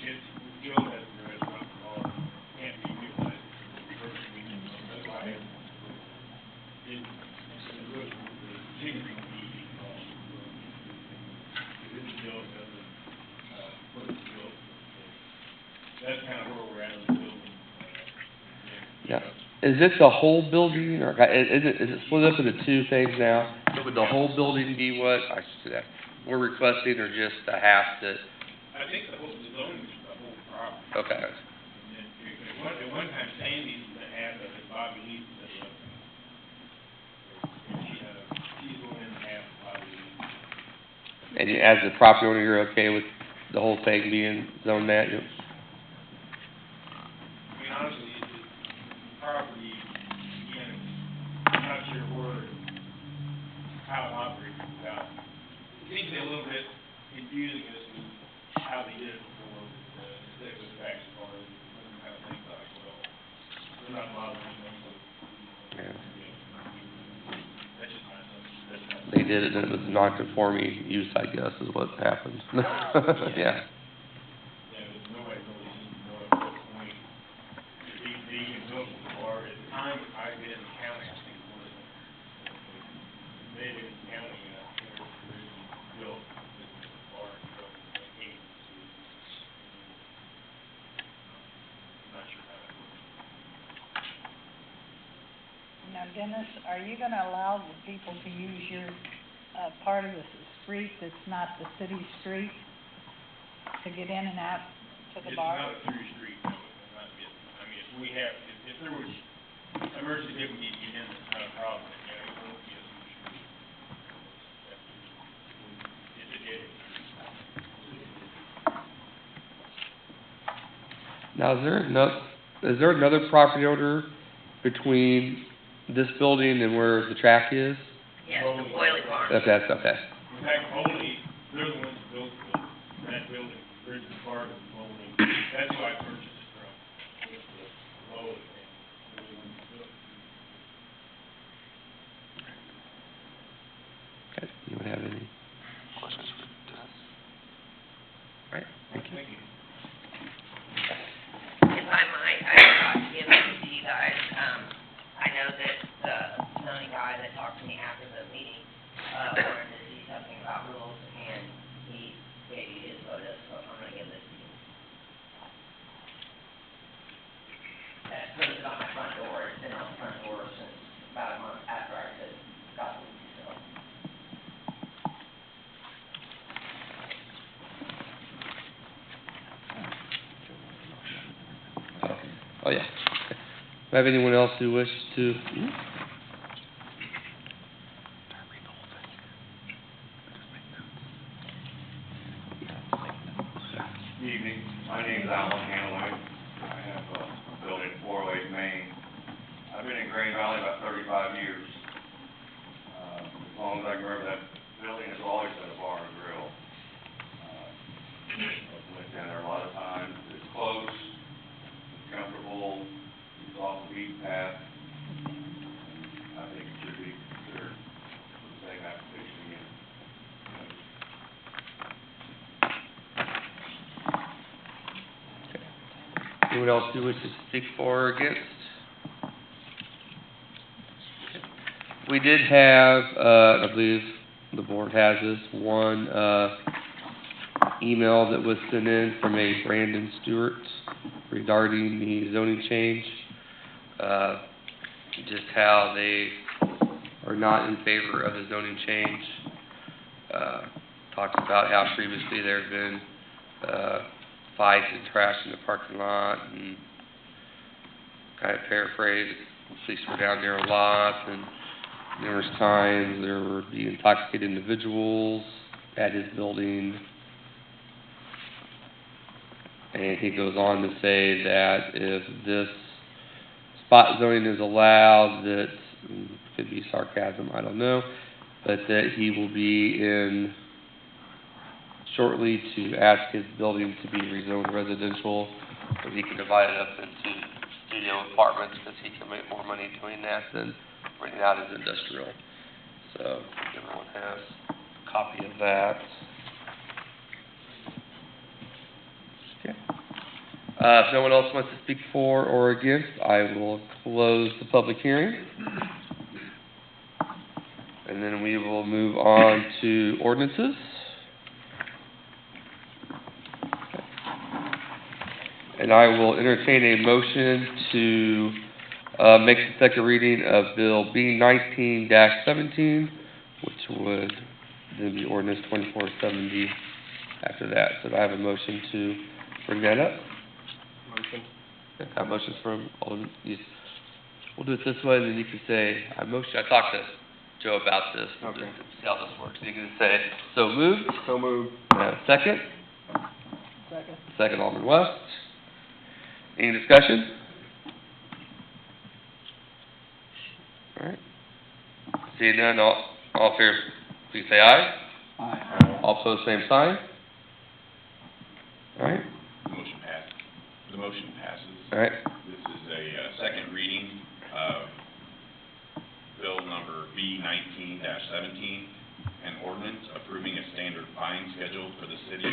it's built as a restaurant, or can't be utilized for the first weekend, so that's why I didn't, look, the continuing meeting, it's built as a, first built, that's kind of where we're at in the building. Yeah. Is it the whole building, or is it split up into 2 things now? So would the whole building be what, I should say, we're requesting, or just the half that? I think the zoning is the whole property. Okay. And then, at one time, Sandy's the half of it, Bobby Lee's the other. She's going in half, Bobby Lee. And as the property owner, you're okay with the whole thing being zoned that? I mean, honestly, the property, again, I'm not sure how it operates without. It seems to be a little bit confusing as to how they did it before, instead of the back cars, and kind of things like, well, they're not bothering them, so. Yeah. That's just my assumption. They did it, and it was non-conforming use, I guess, is what happened. Yeah. Yeah, but nobody really seems to know at what point they even built the bar. At the time, I did in the county, I think it was, they did in the county, originally built this bar, built the gate. I'm not sure how that works. Now, Dennis, are you gonna allow the people to use your, part of the street that's not the city street to get in and out to the bar? It's not a through street, no, it's not it. I mean, if we have, if there was emergency, if we need to get in, it's not a problem, yeah, it won't be a through street. It's a dead street. Now, is there another property owner between this building and where the track is? Yes, the boiling barn. Okay, that's okay. In fact, only, they're the ones who built that building, bridge is part of the bowling, that's who I purchased it from, was the bowling, and they're the ones who built it. Okay, you would have any questions for Dennis? All right, thank you. Thank you. If I might, I forgot to give this to you guys. I know that the zoning guy that talked to me after the meeting, Oh, yeah. Do I have anyone else who wishes to? Evening, my name is Alderman. I have a building in 408 Main. I've been in Green Valley about 35 years. As long as I can remember, that building has always been a bar and grill. I've went down there a lot of times. It's close, it's comfortable, it's off the beaten path. I think it should be considered the same application again. Anyone else who wishes to speak for or against? We did have, I believe the board has this, one, email that was sent in from a Brandon Stewart regarding the zoning change. Just how they are not in favor of the zoning change. Talks about how previously there have been, fights and trash in the parking lot, and kind of paraphrase, police were down there a lot, and numerous times there were the intoxicated individuals at his building. And he goes on to say that if this spot zoning is allowed, that, could be sarcasm, I don't know, but that he will be in shortly to ask his building to be rezoned residential, so he can divide it up into studio apartments, because he can make more money doing that than renting out as industrial. So, everyone has a copy of that. Okay. If no one else wants to speak for or against, I will close the public hearing. And then we will move on to ordinances. And I will entertain a motion to make the second reading of Bill B-19-17, which would then be ordinance 2470 after that. So do I have a motion to bring that up? Motion. Okay, I have motions from Alderman. We'll do it this way, and then you can say, I talked to Joe about this. Okay. To see how this works. You can say, so moved. So moved. I have a second. Second. Second, Alderman West. Any discussion? All right. Seeing none, all in favor, please say aye. Aye. All opposed, same sign. All right. The motion passes. All right. This is a second reading of bill number B-19-17, an ordinance approving a standard fine schedule for the city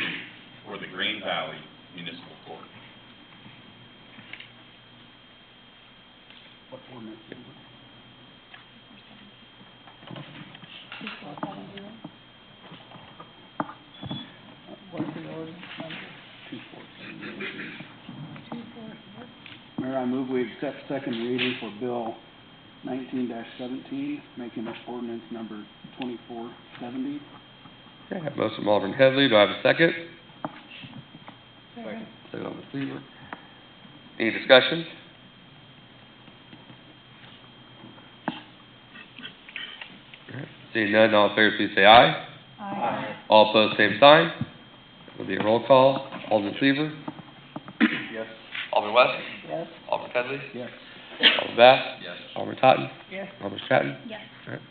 for the Green Valley Municipal Court. What ordinance? What's the ordinance number? 247. Mayor, I move we accept second reading for Bill 19-17, making it ordinance number 2470. Okay, I have motion from Alderman Headley. Do I have a second? Second. Second, Alderman Cleaver. Any discussion? All right. Seeing none, all in favor, please say aye. Aye. All opposed, same sign. It'll be a roll call. Alderman Cleaver. Yes. Alderman West. Yes. Alderman Headley. Yes. Alderman Bass. Yes. Alderman Totten. Yes. Alderman Stratton. Yes. All right.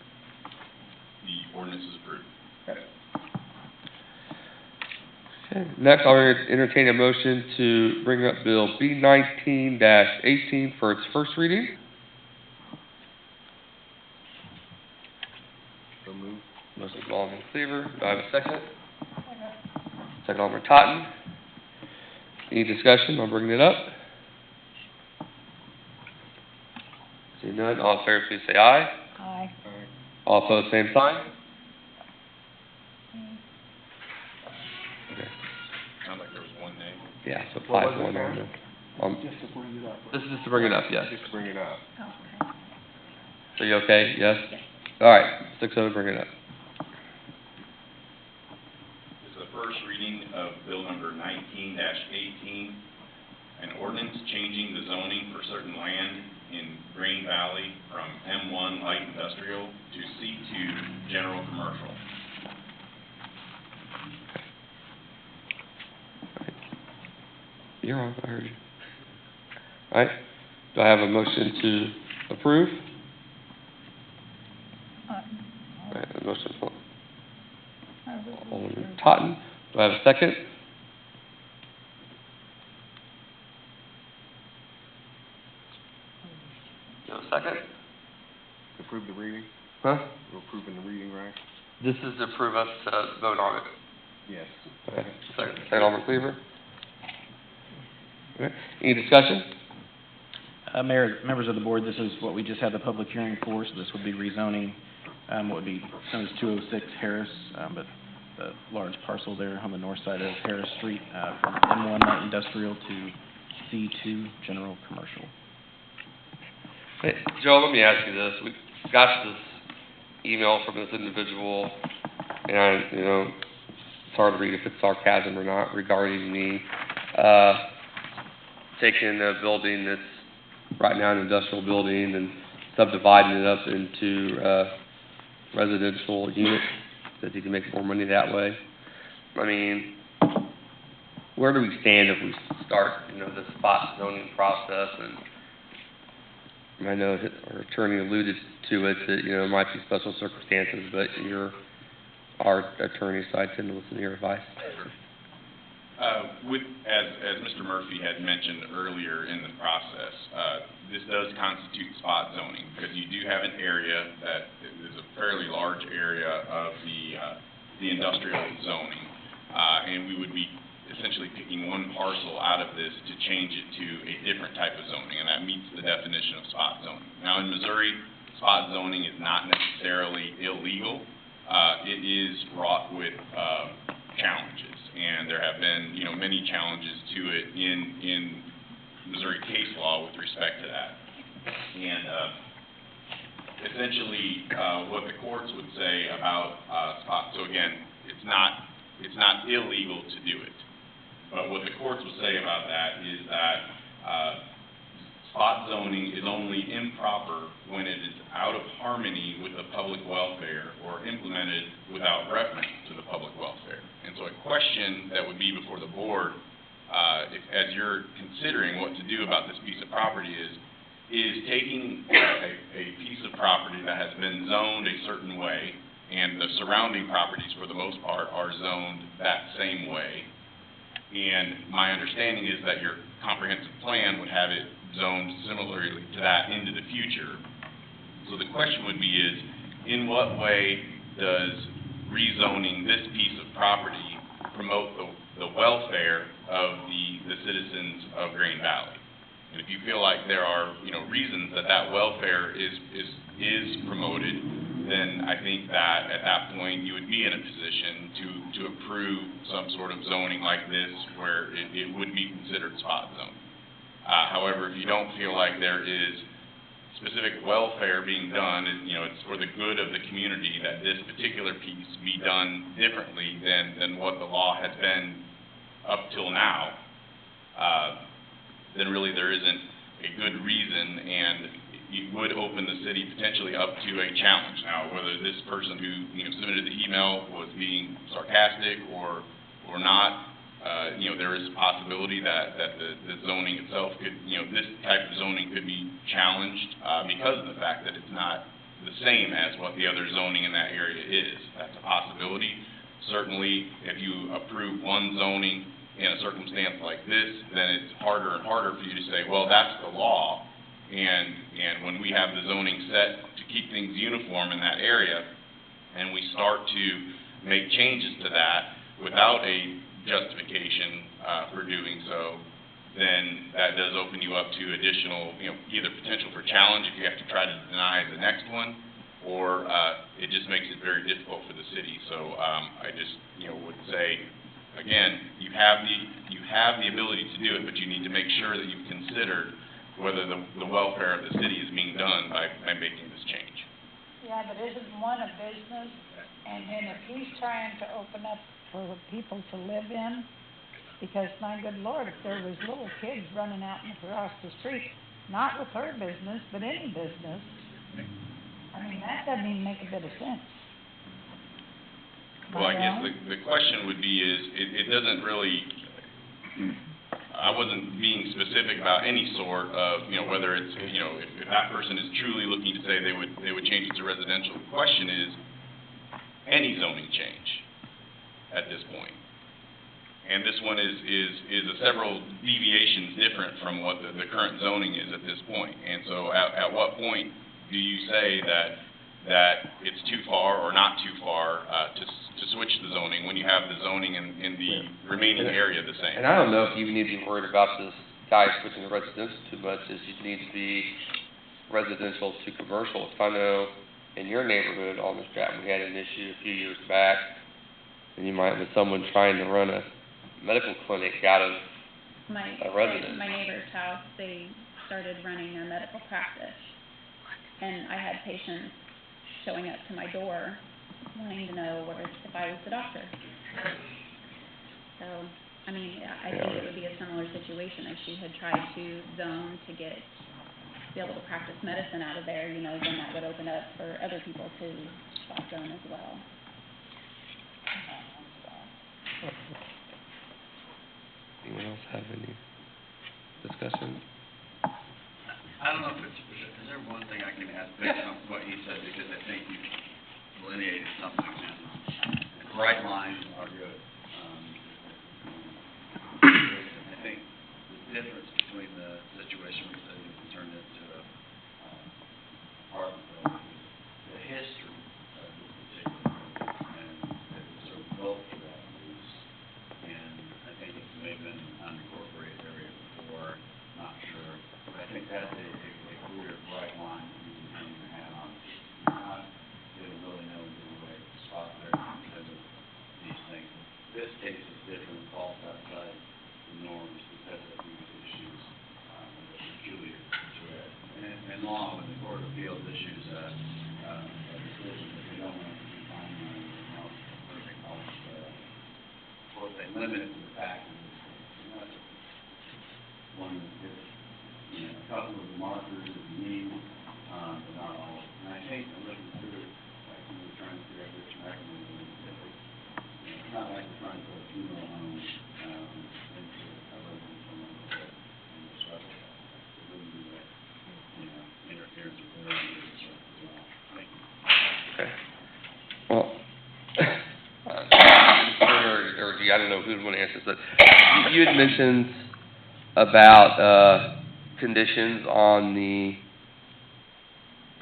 The ordinance is approved. Okay. Next, I'll entertain a motion to bring up Bill B-19-18 for its first reading. So moved. Motion from Alderman Cleaver. Do I have a second? Second, Alderman Totten. Any discussion? I'll bring it up. Seeing none, all in favor, please say aye. Aye. All opposed, same sign. Okay. Sounds like there was one name. Yeah, so What 5-1 was it, on Mayor? the, Just to bring it up. this is just to bring it up, yes. Just bring it up. Oh, okay. So you okay? Yes? All right, 6-0, bring it up. This is the first reading of bill number 19-18, an ordinance changing the zoning for certain land in Green Valley from M1 light industrial to C2 general commercial. You're on, I heard you. All right, do I have a motion to approve? All right, a motion for Alderman Totten. Do I have a second? Do you have a second? Approve the reading? Huh? We're approving the reading, right? This is to approve us to vote on it. Yes. Okay, second, Alderman Cleaver. Okay, any discussion? Mayor, members of the board, this is what we just had the public hearing for, so this would be rezoning, what would be known as 206 Harris, but the large parcel there on the north side of Harris Street, from M1 light industrial to C2 general commercial. Hey, Joe, let me ask you this. We got this email from this individual, and, you know, it's hard to read if it's sarcasm or not, regarding me, taking a building that's right now an industrial building and subdividing it up into, residential units, that you can make more money that way. I mean, where do we stand if we start, you know, the spot zoning process? And I know our attorney alluded to it, that, you know, there might be special circumstances, but you're our attorney, so I tend to listen to your advice. As Mr. Murphy had mentioned earlier in the process, this does constitute spot zoning, because you do have an area that is a fairly large area of the industrial zoning, and we would be essentially picking one parcel out of this to change it to a different type of zoning, and that meets the definition of spot zoning. Now, in Missouri, spot zoning is not necessarily illegal. It is wrought with challenges, and there have been, you know, many challenges to it in Missouri case law with respect to that. And essentially, what the courts would say about spot, so again, it's not illegal to do it, but what the courts will say about that is that spot zoning is only improper when it is out of harmony with the public welfare or implemented without reference to the public welfare. And so a question that would be before the board, as you're considering what to do about this piece of property is taking a piece of property that has been zoned a certain way, and the surrounding properties for the most part are zoned that same way. And my understanding is that your comprehensive plan would have it zoned similarly to that into the future. So the question would be is, in what way does rezoning this piece of property promote the welfare of the citizens of Green Valley? And if you feel like there are, you know, reasons that welfare is promoted, then I think that at that point you would be in a position to approve some sort of zoning like this where it would be considered spot zone. However, if you don't feel like there is specific welfare being done, and, you know, it's for the good of the community that this particular piece be done differently than what the law has been up till now, then really there isn't a good reason, and it would open the city potentially up to a challenge. Now, whether this person who, you know, submitted the email was being sarcastic or not, you know, there is a possibility that the zoning itself could, you know, this type of zoning could be challenged because of the fact that it's not the same as what the other zoning in that area is. That's a possibility. Certainly, if you approve one zoning in a circumstance like this, then it's harder and harder for you to say, well, that's the law. And when we have the zoning set to keep things uniform in that area, and we start to make changes to that without a justification for doing so, then that does open you up to additional, you know, either potential for challenge if you have to try to deny the next one, or it just makes it very difficult for the city. So I just, you know, would say, again, you have the ability to do it, but you need to make sure that you've considered whether the welfare of the city is being done by making this change. Yeah, but isn't one a business? And then if he's trying to open up for people to live in, Because my good Lord, if there was little kids running out and across the street, not with her business, but any business, I mean, that doesn't even make a bit of sense. Well, I guess the question would be is, it doesn't really, I wasn't being specific about any sort of, you know, whether it's, you know, if that person is truly looking to say they would change it to residential. The question is, any zoning change at this point. And this one is a several deviations different from what the current zoning is at this point. And so at what point do you say that it's too far or not too far to switch the zoning when you have the zoning in the remaining area the same? And I don't know if you need to be worried about this guy switching to residential too much, as you need to be residential to commercial. If I know in your neighborhood on the Stratton, we had an issue a few years back, and you might with someone trying to run a medical clinic out of a residence. My neighbor's house, they started running a medical practice, and I had patients showing up to my door wanting to know if I was the doctor. So, I mean, I think it would be a similar situation if she had tried to zone to be able to practice medicine out of there, you know, then that would open up for other people to spot zone as well. Anyone else have any discussion? I don't know if is there one thing I can add based on what he said, because I think you delineated something, and bright lines are good. I think the difference between the situation we said you turned into a apartment building is the history of this particular use, and it was sort of built for that use, and I think it may have been an unincorporated area before, not sure, but I think that's a clear bright line you can hang your hat on. You didn't really know the way to spot there because of these things. This case is different, falls outside the norms because of these issues that Julia addressed. And law, when the Court of Appeals issues a decision that they don't want to be finding on what they call it, what they limit it to the fact of this case. And that's one that gets, you know, a couple of the markers that you need, but not all. And I think I'm looking through it, like when we're trying to figure out which mechanism is different. It's not like we're trying to put a funeral home into a residential neighborhood and disrupt that. It wouldn't be that, you know, interference with their own business as well. Thank you. Okay. Well, or I don't know who would want to answer this, but you had mentioned about conditions on the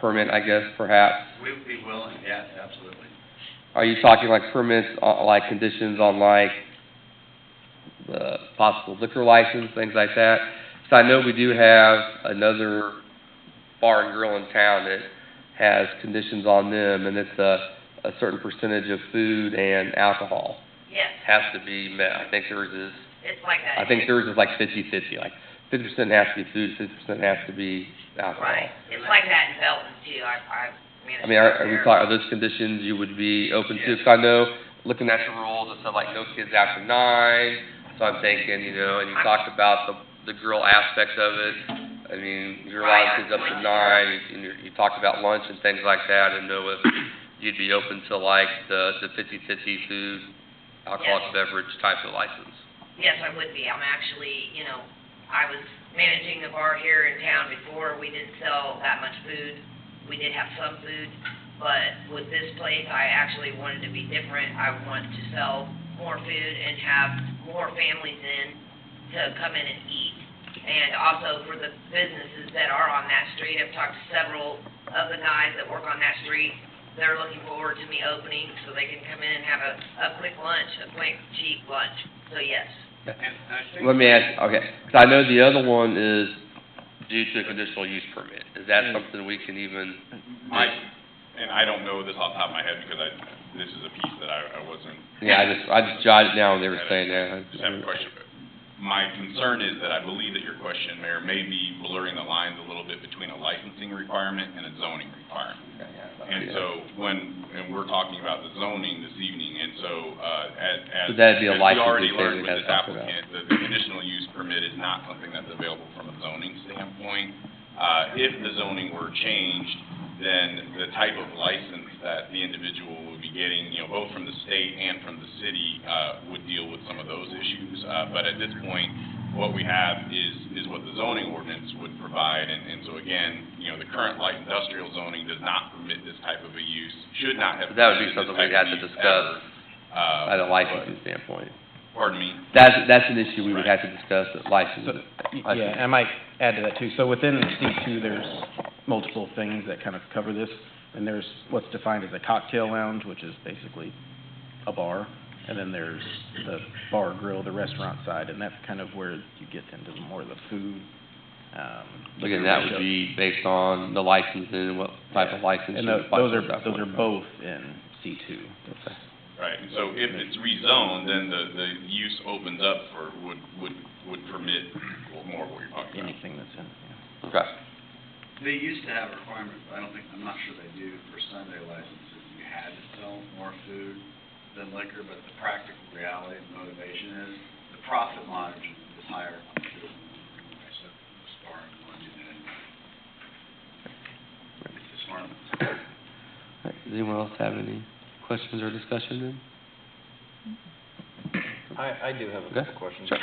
permit, I guess, perhaps. We would be willing, yes, absolutely. Are you talking like permits, like conditions on like the possible liquor license, things like that? So I know we do have another bar and grill in town that has conditions on them, and it's a certain percentage of food and alcohol Yes, has to be met. I think theirs is, it's like that. I think theirs is like 50-50, like 50% has to be food, 50% has to be alcohol. Right, it's like that in Belton too, I mean, are those conditions you would be open to? Because I know, looking at the rules, it said like no kids after 9, so I'm thinking, you know, and you talked about the grill aspect of it. I mean, you're allowing kids up to 9, and you talked about lunch and things like that, and know if you'd be open to like the 50-50 food, alcoholic beverage type of license. Yes, I would be. I'm actually, you know, I was managing the bar here in town before. We didn't sell that much food. We did have some food, but with this place, I actually wanted to be different. I want to sell more food and have more families in to come in and eat. And also for the businesses that are on that street, I've talked to several of the guys that work on that street. They're looking forward to me opening so they can come in and have a quick lunch, a quick, cheap lunch. So, yes. Let me ask, okay, 'cause I know the other one is due to a conditional use permit. Is that something we can even? And I don't know this off the top of my head because this is a piece that I wasn't. Yeah, I just jotted it down when they were saying that. Just have a question. My concern is that I believe that your question, Mayor, may be blurring the lines a little bit between a licensing requirement and a zoning requirement. And so and we're talking about the zoning this evening, and so, So that'd be a as we licensing already thing learned we with gotta this talk about. applicant, the conditional use permit is not something that's available from a zoning standpoint. If the zoning were changed, then the type of license that the individual would be getting, both from the state and from the city, would deal with some of those issues. But at this point, what we have is what the zoning ordinance would provide, and so again, the current light industrial zoning does not permit this type of a use, should not have. That would be permitted this something type we'd of have to use discuss ever. at a licensing standpoint. Pardon me? That's an issue we would have to discuss at licensing. Yeah, I might add to that too. So within C2, there's multiple things that kind of cover this. And there's what's defined as a cocktail lounge, which is basically a bar. And then there's the bar, grill, the restaurant side, and that's kind of where you get into more of the food. Again, that would be based on the licensing and what type of license. And you apply those for are that point. both in C2. Okay. Right, and so if it's rezoned, then the use opens up for, would permit more of what you're talking about. Anything that's in, yeah. Okay. They used to have a requirement, but I'm not sure they do for Sunday licenses. You had to sell more food than liquor, but the practical reality and motivation is the profit margin is higher on food. So, as far as one do that. It's smart. All right, does anyone else have any questions or discussion then? I do have a Okay. couple questions. Sure.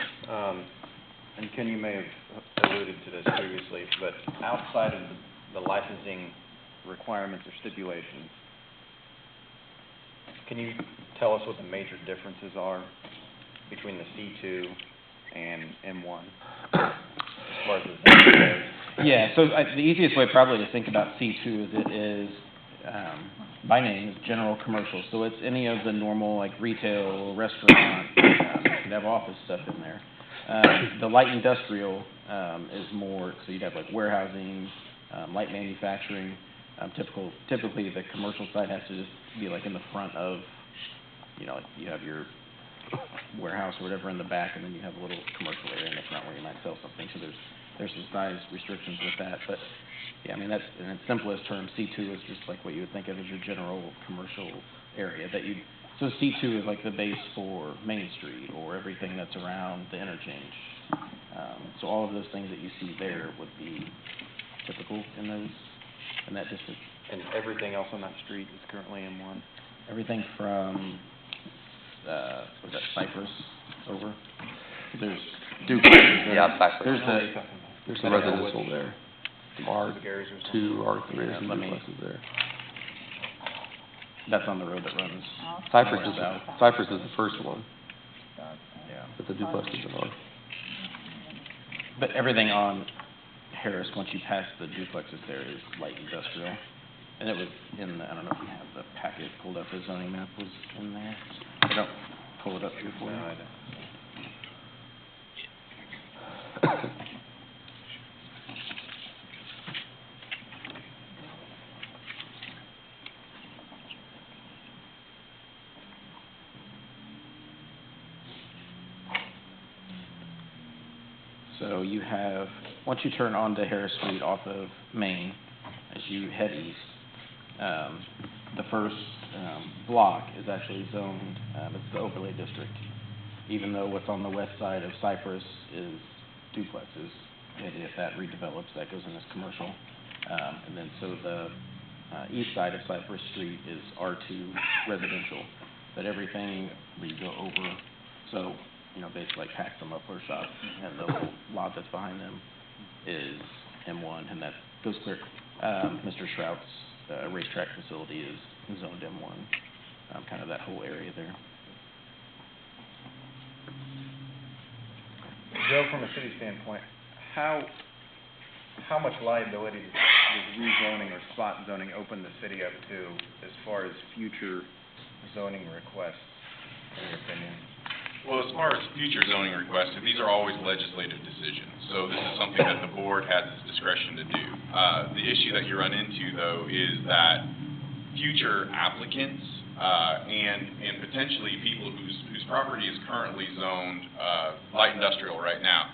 And Ken, you may have alluded to this previously, but outside of the licensing requirements or stipulations, can you tell us what the major differences are between the C2 and M1? As far as the zoning goes? Yeah, so the easiest way probably to think about C2 is it is, by name, is general commercial. So it's any of the normal, like retail, restaurant, you could have office stuff in there. The light industrial is more, so you'd have like warehousing, light manufacturing. Typically, the commercial side has to just be like in the front of, like you have your warehouse or whatever in the back, and then you have a little commercial area in the front where you might sell something. So there's some size restrictions with that, but yeah, I mean that's in its simplest term. C2 is just like what you would think of as your general commercial area that you. So C2 is like the base for Main Street or everything that's around the interchange. So all of those things that you see there would be typical in that district. And everything else on that street is currently M1? Everything from, was that Cypress over? There's duplexes. Yeah, Cypress. There's some residential there. R2, R3, Yeah, some let me- duplexes there. That's on the road that runs. Cypress north is, south. Cypress is the first one, Yeah. but the duplexes are. But everything on Harris, once you pass the duplexes there, is light industrial. And it was in the, I don't know if you have the packet pulled up, the zoning map was in there. I don't pull it up here for you. No, I don't. So you have, once you turn onto Harris Street off of Main, as you head east, the first block is actually zoned, it's the overlay district, even though what's on the west side of Cypress is duplexes. And if that redevelops, that goes in as commercial. And then so the east side of Cypress Street is R2 residential, but everything where you go over, so basically like Paxton Muffler Shop and the little lot that's behind them is M1, and that goes clear. Mr. Shrout's racetrack facility is zoned M1, kind of that whole area there. Joe, from a city standpoint, how much liability does rezoning or spot zoning open the city up to as far as future zoning requests, in your opinion? Well, as far as future zoning requests, these are always legislative decisions, so this is something that the board has its discretion to do. The issue that you run into, though, is that future applicants and potentially people whose property is currently zoned, light industrial right now.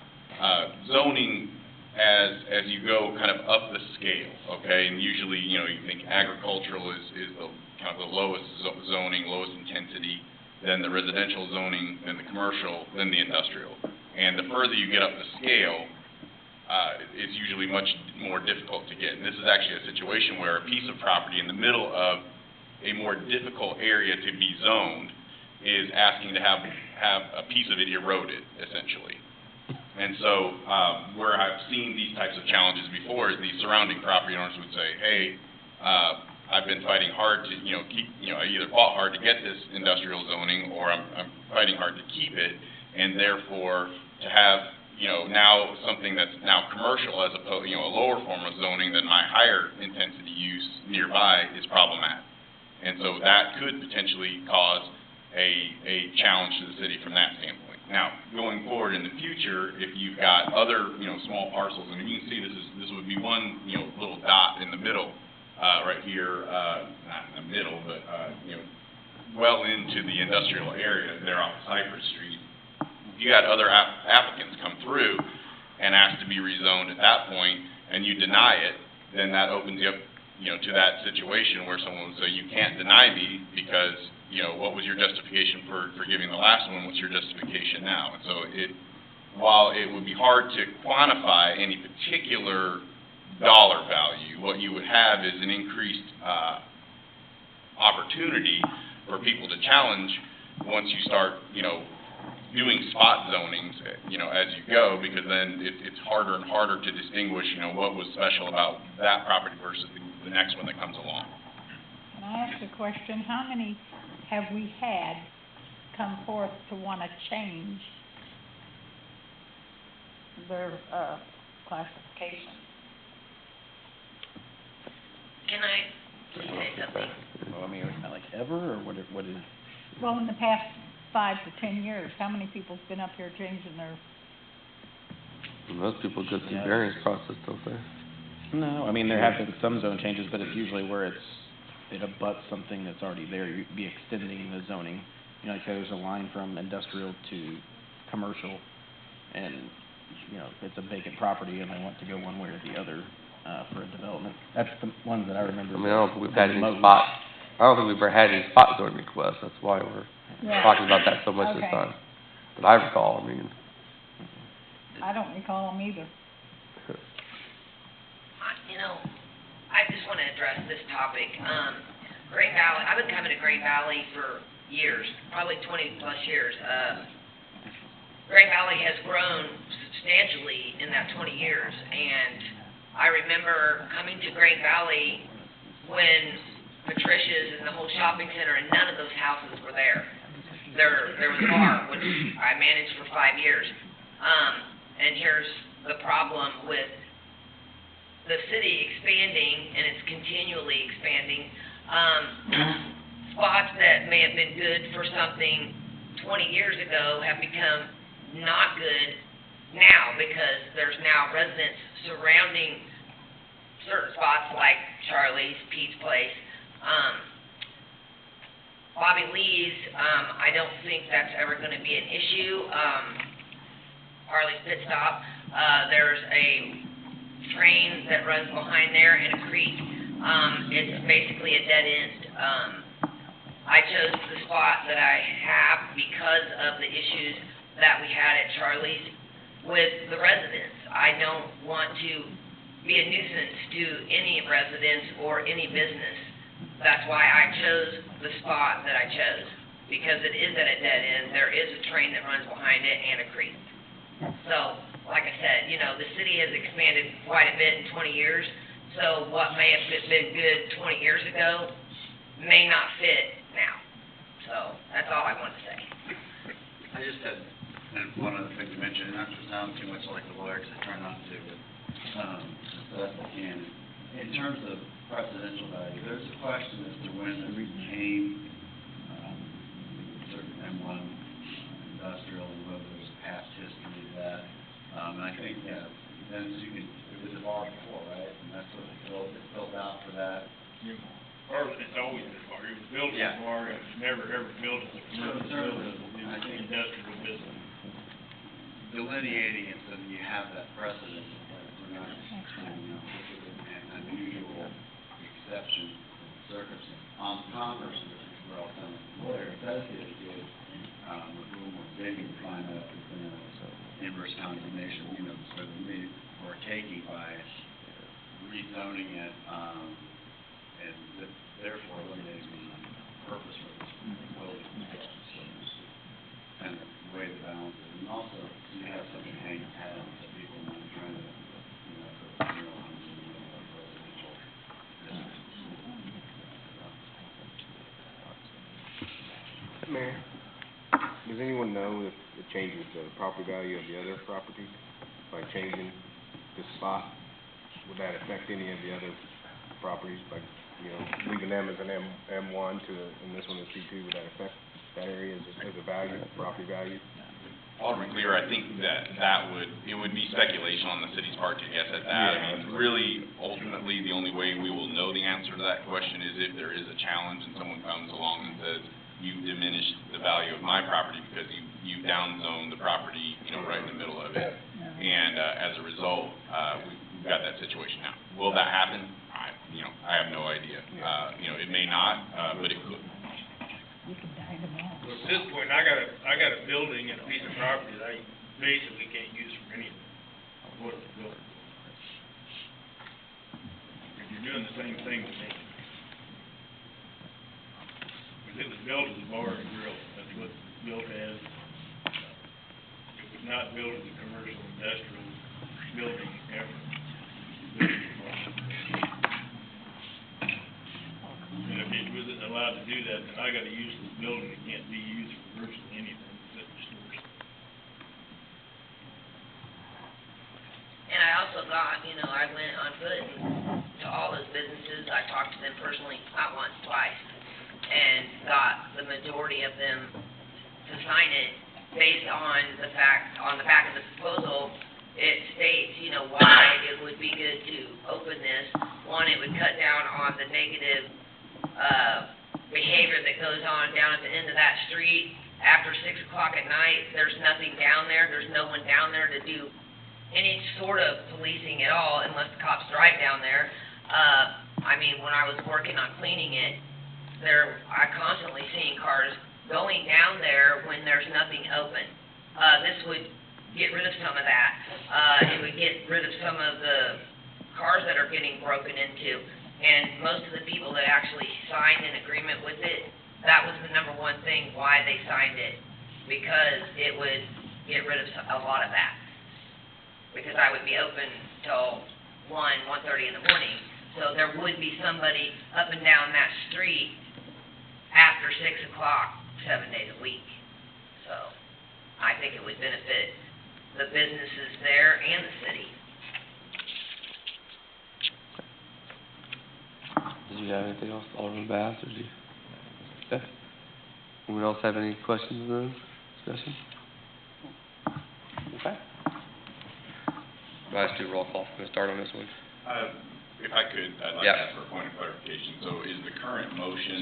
Zoning as you go kind of up the scale, okay, and usually, you think agricultural is the kind of the lowest zoning, lowest intensity, then the residential zoning, then the commercial, then the industrial. And the further you get up the scale, it's usually much more difficult to get. And this is actually a situation where a piece of property in the middle of a more difficult area to be zoned is asking to have a piece of it eroded, essentially. And so, where I've seen these types of challenges before is the surrounding property owners would say, hey, I've been fighting hard to, I either fought hard to get this industrial zoning, or I'm fighting hard to keep it, and therefore, to have, now something that's now commercial as opposed, a lower form of zoning than my higher intensity use nearby is problematic. And so that could potentially cause a challenge to the city from that standpoint. Now, going forward in the future, if you've got other, small parcels, and you can see this would be one, little dot in the middle, right here, not in the middle, but, well into the industrial area there off Cypress Street. If you got other applicants come through and ask to be rezoned at that point, and you deny it, then that opens you up, to that situation where someone would say, you can't deny me because, what was your justification for giving the last one? What's your justification now? And so while it would be hard to quantify any particular dollar value, what you would have is an increased opportunity for people to challenge once you start, doing spot zonings, as you go, because then it's harder and harder to distinguish, what was special about that property versus the next one that comes along. Can I ask a question? How many have we had come forth to want to change their classification? Can I say something? Well, I mean, like ever, or what is? Well, in the past 5 to 10 years, how many people's been up here changing their? Most people go through variance process, don't they? No, I mean, there have been some zone changes, but it's usually where it abuts something that's already there. You'd be extending the zoning. Like there's a line from industrial to commercial, and, it's a vacant property, and they want to go one way or the other, for a development. That's the ones that I remember. I mean, I don't think we've had any most. I don't think we've ever had any spot zoning requests. That's why we're talking about that so much this Okay. time. That I recall, I mean. I don't recall them either. I just want to address this topic. Great Valley, I've been coming to Great Valley for years, probably 20-plus years. Great Valley has grown substantially in that 20 years, and I remember coming to Great Valley when Patricia's and the whole shopping center, and none of those houses were there. There was a bar, which I managed for 5 years. And here's the problem with the city expanding, and it's continually expanding. Spots that may have been good for something 20 years ago have become not good now, because there's now residents surrounding certain spots like Charlie's, Pete's Place. Bobby Lee's, I don't think that's ever going to be an issue. Harley's Pit Stop, there's a train that runs behind there and a creek. It's basically a dead end. I chose the spot that I have because of the issues that we had at Charlie's with the residents. I don't want to be a nuisance to any residents or any business. That's why I chose the spot that I chose, because it is at a dead end. There is a train that runs behind it and a creek. So, like I said, the city has expanded quite a bit in 20 years, so what may have been good 20 years ago may not fit now. So, that's all I want to say. I just had, and one other thing to mention, not to sound too much like a lawyer, 'cause I try not to, but, as best I can. In terms of precedential value, there's a question as to when it became, certain M1 industrial, and whether there's past history of that. And I think, then you can, it was a bar before, right? And that's what it's built out for that. Or it's always been a bar, it was built as a bar, it was never ever built as a commercial building, it was an industrial business. Delineating it so that you have that precedent, we're not, this is an unusual exception circumstance. On Congress, which is where I'll tell the lawyer, it does get a good, with a little more digging to find out if it's inverse condemnation, so we were taking by rezoning it, and therefore eliminating the purpose for this building. And weigh the balances, and also you have something hanging hat that people are not trying to, put homes in the middle of residential districts. Mayor, does anyone know if it changes the property value of the other properties by changing the spot? Would that affect any of the other properties by, leaving them as an M1 and this one is C2? Would that affect that area as a value, property value? Alderman Cleaver, I think it would be speculation on the city's part to guess at that. I mean, really, ultimately, the only way we will know the answer to that question is if there is a challenge and someone comes along and says, you diminished the value of my property because you downzoned the property, right in the middle of it. And, as a result, we've got that situation now. Will that happen? I have no idea. It may not, but it could. You can dine them all. Well, at this point, I got a building and a piece of property that I basically can't use for anything. What it's built for. If you're doing the same thing with me. Because it was built as a bar and grill, that's what it's built as. It was not built as a commercial industrial building ever. And if it wasn't allowed to do that, then I got a useless building that can't be used for virtually anything except for stores. And I also got, I went on foot to all those businesses, I talked to them personally, not once, twice, and got the majority of them to sign it based on the fact, on the back of the proposal, it states, why it would be good to open this. One, it would cut down on the negative behavior that goes on down at the end of that street. After 6 o'clock at night, there's nothing down there, there's no one down there to do any sort of policing at all unless the cops drive down there. When I was working on cleaning it, I constantly seeing cars going down there when there's nothing open. This would get rid of some of that. It would get rid of some of the cars that are getting broken into. And most of the people that actually signed an agreement with it, that was the number one thing why they signed it, because it would get rid of a lot of that. Because I would be open till 1:30 in the morning, so there would be somebody up and down that street after 6 o'clock, 7 days a week. So I think it would benefit the businesses there and the city. Did you have anything else, Alderman Bass, or did you? Okay. Anyone else have any questions in the discussion? Okay. Let's do roll call. I'm gonna start on this one. If I could, I'd like to ask for a point of clarification. So is the current motion,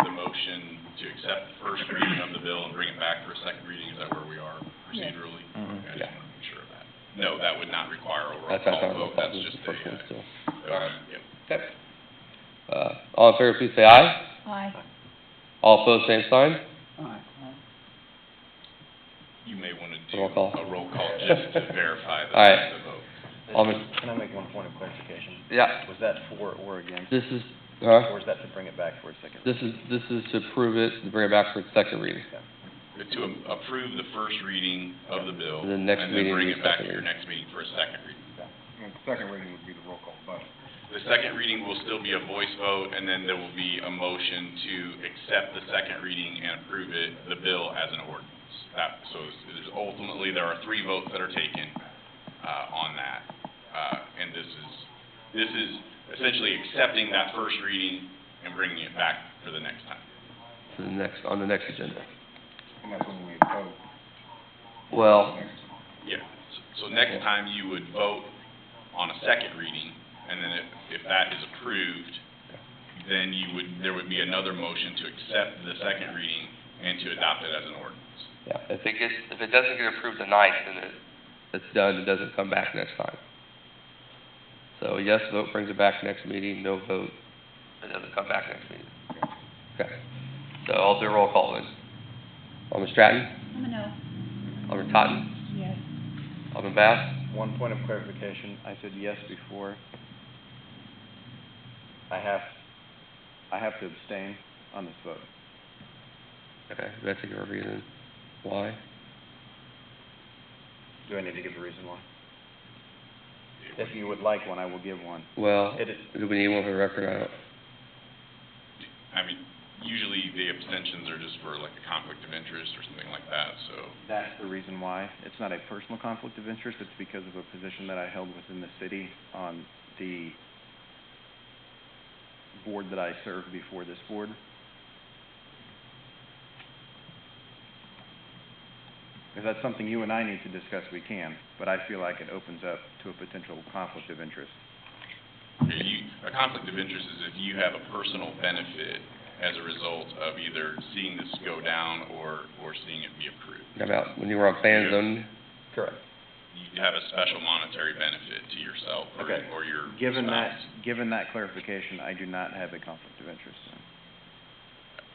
the motion to accept the first reading of the bill and bring it back for a second reading, is that where we are procedurally? Mm-hmm. Okay, I just want to make sure of that. No, that would not require a roll That's call vote, that's just a, first one still. yeah. Okay. All in favor, please say aye. Aye. All opposed, same sign. You may want to do Roll call. a roll call just to verify All right. the vote. Alderman, Can I make one point of clarification? yeah, Was that for or against? this is, Or is that to bring it back for a second? this is to approve it, to bring it back for its second reading. To approve the first reading of the bill. The next and then meeting bring will be it back second at your reading. next meeting for a second reading. And the second reading would be the roll call vote. The second reading will still be a voice vote, and then there will be a motion to accept the second reading and approve the bill as an ordinance. Ultimately, there are 3 votes that are taken, on that. And this is essentially accepting that first reading and bringing it back for the next time. On the next agenda. And that's when we vote. Well, Yeah, so next time you would vote on a second reading, and then if that is approved, then there would be another motion to accept the second reading and to adopt it as an ordinance. Yeah, if it doesn't get approved tonight, then it's done, it doesn't come back next time. So yes vote brings it back next meeting, no vote, it doesn't come back next meeting. Okay, so I'll do a roll call then. Alderman Stratton? I'm a no. Alderman Totten? Yes. Alderman Bass? One point of clarification, I said yes before. I have to abstain on this vote. Okay, that's your reason. Why? Do I need to give a reason why? If you would like one, I will give one. Well, It is- do we need one for the record? I mean, usually the abstentions are just for like a conflict of interest or something like that, so. That's the reason why. It's not a personal conflict of interest, it's because of a position that I held within the city on the board that I served before this board. If that's something you and I need to discuss, we can, but I feel like it opens up to a potential conflict of interest. A conflict of interest is if you have a personal benefit as a result of either seeing this go down or seeing it be approved. How about when you were on plan zone? Correct. You have a special monetary benefit to yourself or, Okay. or your Given spouse. given that clarification, I do not have a conflict of interest.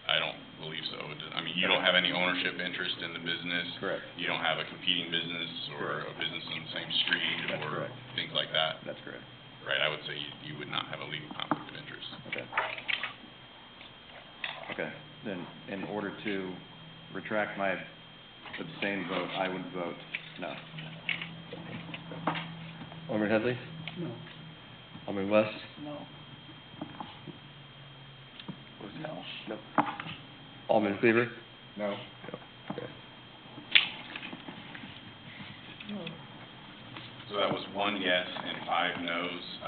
I don't believe so. I mean, you don't have any ownership interest in the business. Correct. You don't have a competing business or a business on the same street That's or correct. things like that. That's correct. Right, I would say you would not have a legal conflict of interest. Okay. Okay, then in order to retract my abstain vote, I would vote no. Alderman Headley? No. Alderman West? No. No. No. Alderman Cleaver? No. Okay. So that was 1 yes and 5 noes.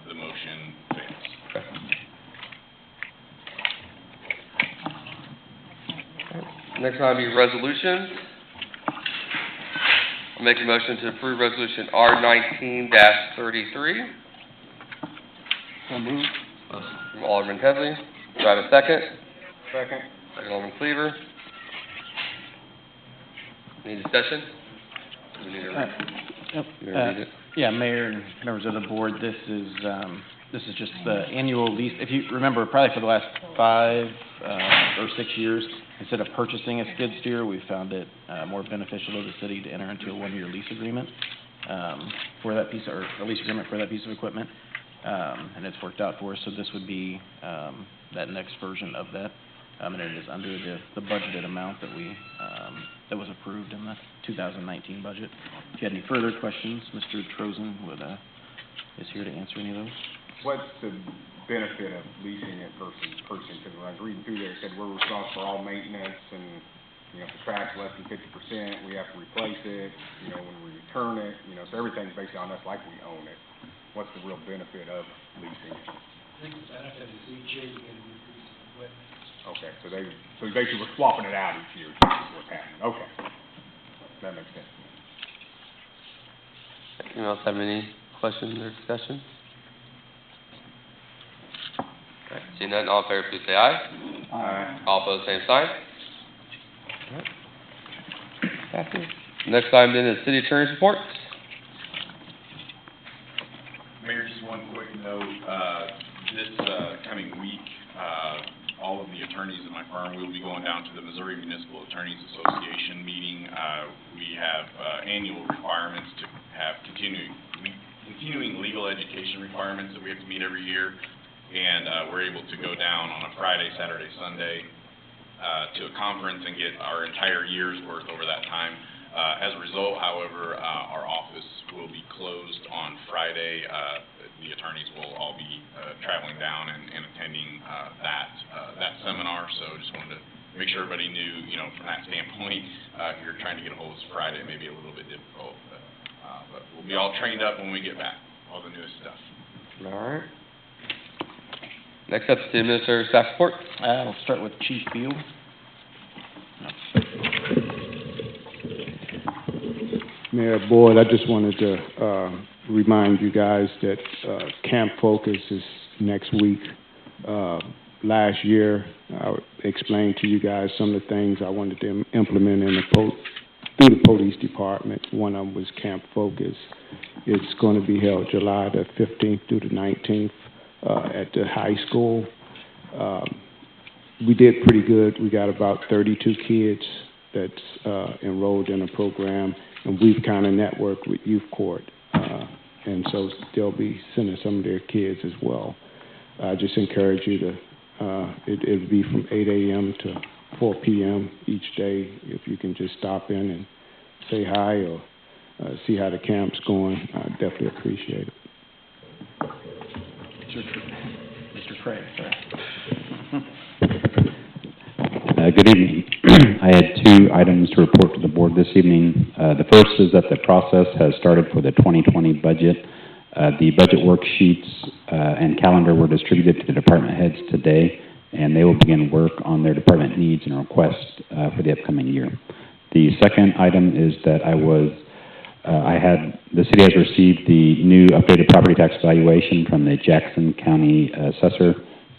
The motion fails. Okay. Next item will be resolutions. I'll make a motion to approve resolution R19-33. So moved. From Alderman Headley. Do I have a second? Second. Second, Alderman Cleaver. Any discussion? Do we need to read? Yep. You wanna read it? Yeah, Mayor and members of the board, this is just the annual lease. If you remember, probably for the last 5 or 6 years, instead of purchasing a skid steer, we found it more beneficial to the city to enter into a 1-year lease agreement for that piece, or a lease agreement for that piece of equipment. And it's worked out for us, so this would be that next version of that. And it is under the budgeted amount that that was approved in the 2019 budget. If you had any further questions, Mr. Trozen is here to answer any of those. What's the benefit of leasing it versus purchasing? Because when I was reading through there, it said we're responsible for all maintenance and, if the track's less than 50%, we have to replace it, when we return it, so everything's basically on us like we own it. What's the real benefit of leasing it? I think the benefit is each year you get a new piece of equipment. Okay, so basically we're swapping it out each year, is what's happening. Okay. That makes sense. Anyone else have any questions or discussion? Okay, seeing none, all in favor, please say aye. Aye. All opposed, same sign. All right. Passes. Next item then is city attorney's report. Mayor, just one quick note. This coming week, all of the attorneys in my firm will be going down to the Missouri Municipal Attorneys Association meeting. We have annual requirements to have continuing legal education requirements that we have to meet every year. And we're able to go down on a Friday, Saturday, Sunday to a conference and get our entire year's worth over that time. As a result, however, our office will be closed on Friday. The attorneys will all be traveling down and attending that seminar. So just wanted to make sure everybody knew, from that standpoint, if you're trying to get a hold of us Friday, it may be a little bit difficult. But we'll be all trained up when we get back, all the newest stuff. All right. Next up is the administrative staff report. We'll start with Chief Beal. Mayor Boyd, I just wanted to remind you guys that Camp Focus is next week, Last year, I explained to you guys some of the things I wanted to implement in through the police department. One of them was Camp Focus. It's going to be held July the 15th through the 19th at the high school. We did pretty good. We got about 32 kids that's enrolled in the program, and we've kind of networked with Youth Court, and so they'll be sending some of their kids as well. I just encourage you to, it'll be from 8 a.m. to 4 p.m. each day. If you can just stop in and say hi or see how the camp's going, I definitely appreciate it. Mr. Craig, sorry. Good evening. I had 2 items to report to the board this evening. The first is that the process has started for the 2020 budget. The budget worksheets and calendar were distributed to the department heads today, and they will begin work on their department needs and requests for the upcoming year. The second item is that the city has received the new updated property tax valuation from the Jackson County Assessor,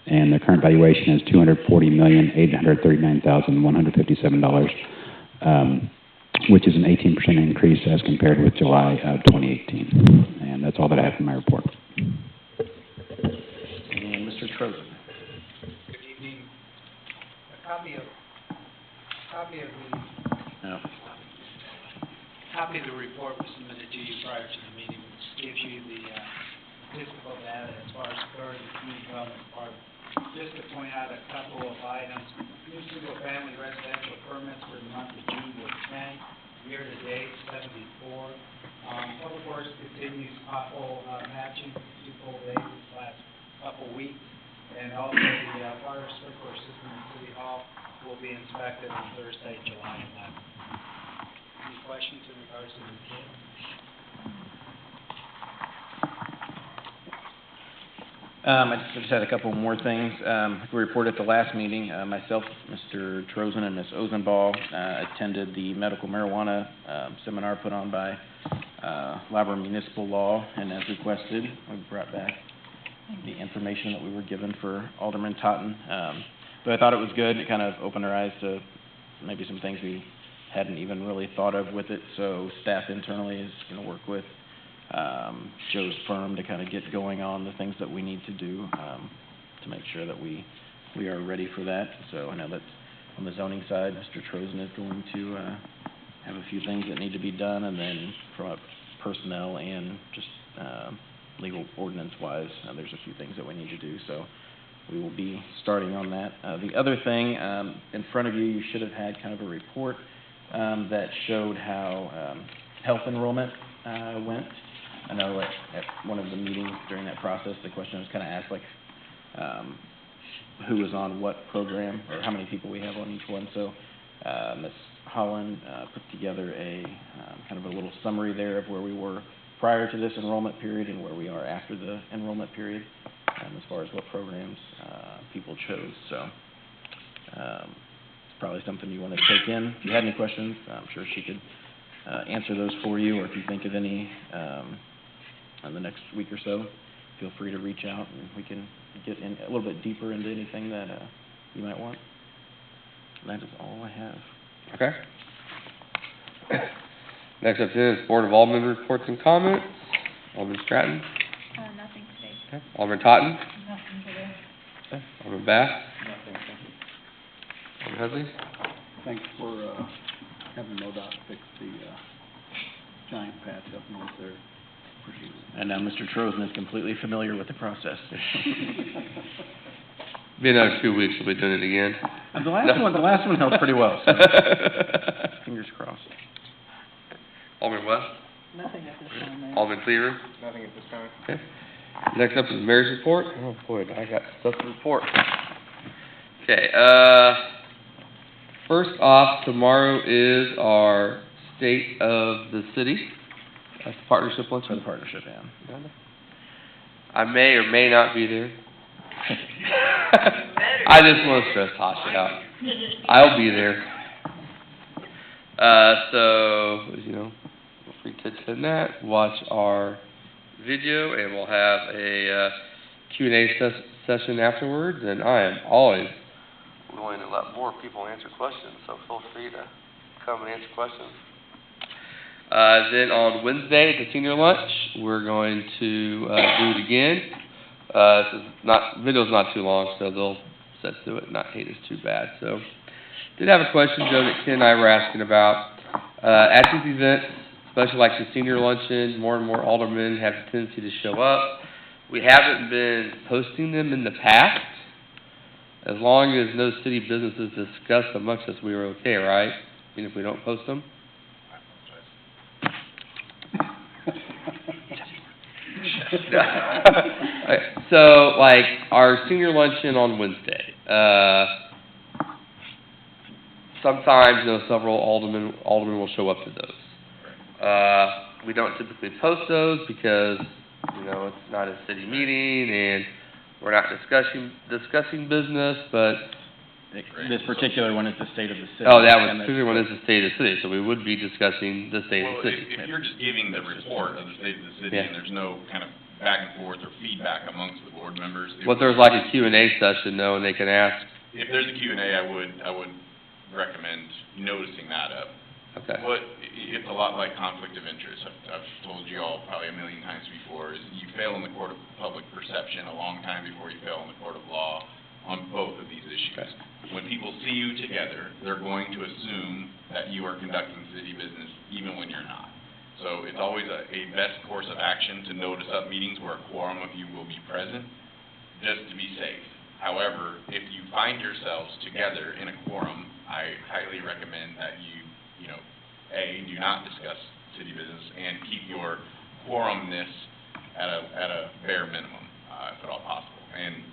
and the current valuation is $240,839,157, which is an 18% increase as compared with July of 2018. And that's all that I have in my report. And Mr. Trozen. Good evening. A copy of the report was submitted to you prior to the meeting, which gives you the statistical data as far as third and community development department. Just to point out a couple of items, new single-family residential permits for the month of June were 10, year-to-date 74. Public Works continues pothole patching, 2 full days this last couple weeks, and also the fire sprinkler system at City Hall will be inspected on Thursday, July 11th. Any questions in regards to the report? I just had a couple more things. We reported at the last meeting, myself, Mr. Trozen, and Ms. Ozenball attended the medical marijuana seminar put on by Labrador Municipal Law, and as requested, we brought back the information that we were given for Alderman Totten. But I thought it was good. It kind of opened our eyes to maybe some things we hadn't even really thought of with it. So staff internally is going to work with Joe's firm to kind of get going on the things that we need to do to make sure that we are ready for that. So I know that on the zoning side, Mr. Trozen is going to have a few things that need to be done, and then from a personnel and just legal ordinance-wise, there's a few things that we need to do. So we will be starting on that. The other thing, in front of you, you should have had kind of a report that showed how health enrollment went. I know at one of the meetings during that process, the question was kind of asked, like, who was on what program or how many people we have on each one. So Ms. Holland put together a kind of a little summary there of where we were prior to this enrollment period and where we are after the enrollment period as far as what programs people chose. So it's probably something you want to take in. If you had any questions, I'm sure she could answer those for you, or if you think of any in the next week or so, feel free to reach out and we can get in a little bit deeper into anything that you might want. And that is all I have. Okay. Next up is Board of Alderman reports and comments. Alderman Stratton. Nothing today. Okay. Alderman Totten. Nothing today. Okay. Alderman Bass. Nothing, thank you. Alderman Headley. Thanks for having MoDOT fix the giant patch up north there. Appreciate it. And now Mr. Trozen is completely familiar with the process. Be another 2 weeks, we'll be doing it again. The last one held pretty well, so fingers crossed. Alderman West. Nothing at this time, Mayor. Alderman Cleaver. Nothing at this time. Okay. Next up is the mayor's report. Oh boy, I got stuff to report. Okay, first off, tomorrow is our State of the City. That's the partnership lunch. For the partnership, yeah. I may or may not be there. I just want to stress Tasha out. I'll be there. So, you know, feel free to attend that, watch our video, and we'll have a Q&A session afterwards, and I am always willing to let more people answer questions, so feel free to come and answer questions. Then on Wednesday at the senior lunch, we're going to do it again. Video's not too long, so they'll sit through it and not hate us too bad. So, did have a question, Joe, that Ken and I were asking about. At these events, especially like the senior luncheon, more and more aldermen have a tendency to show up. We haven't been posting them in the past. As long as no city business is discussed amongst us, we are okay, right? Even if we don't post them? So, like, our senior luncheon on Wednesday, sometimes, several aldermen will show up to those. We don't typically post those because, it's not a city meeting and we're not discussing business, but... This particular one is the state of the city. Oh, that particular one is the state of the city, so we would be discussing the state of the city. If you're just giving the report of the state of the city and there's no kind of back and forth or feedback amongst the board members. Well, if there's like a Q&A session, though, and they can ask. If there's a Q&A, I would recommend noticing that up. Okay. It's a lot like conflict of interest. I've told you all probably a million times before, is you fail in the court of public perception a long time before you fail in the court of law on both of these issues. Okay. When people see you together, they're going to assume that you are conducting city business even when you're not. So it's always a best course of action to notice up meetings where a quorum of you will be present, just to be safe. However, if you find yourselves together in a quorum, I highly recommend that you do not discuss city business and keep your quorumness at a bare minimum, if at all possible. And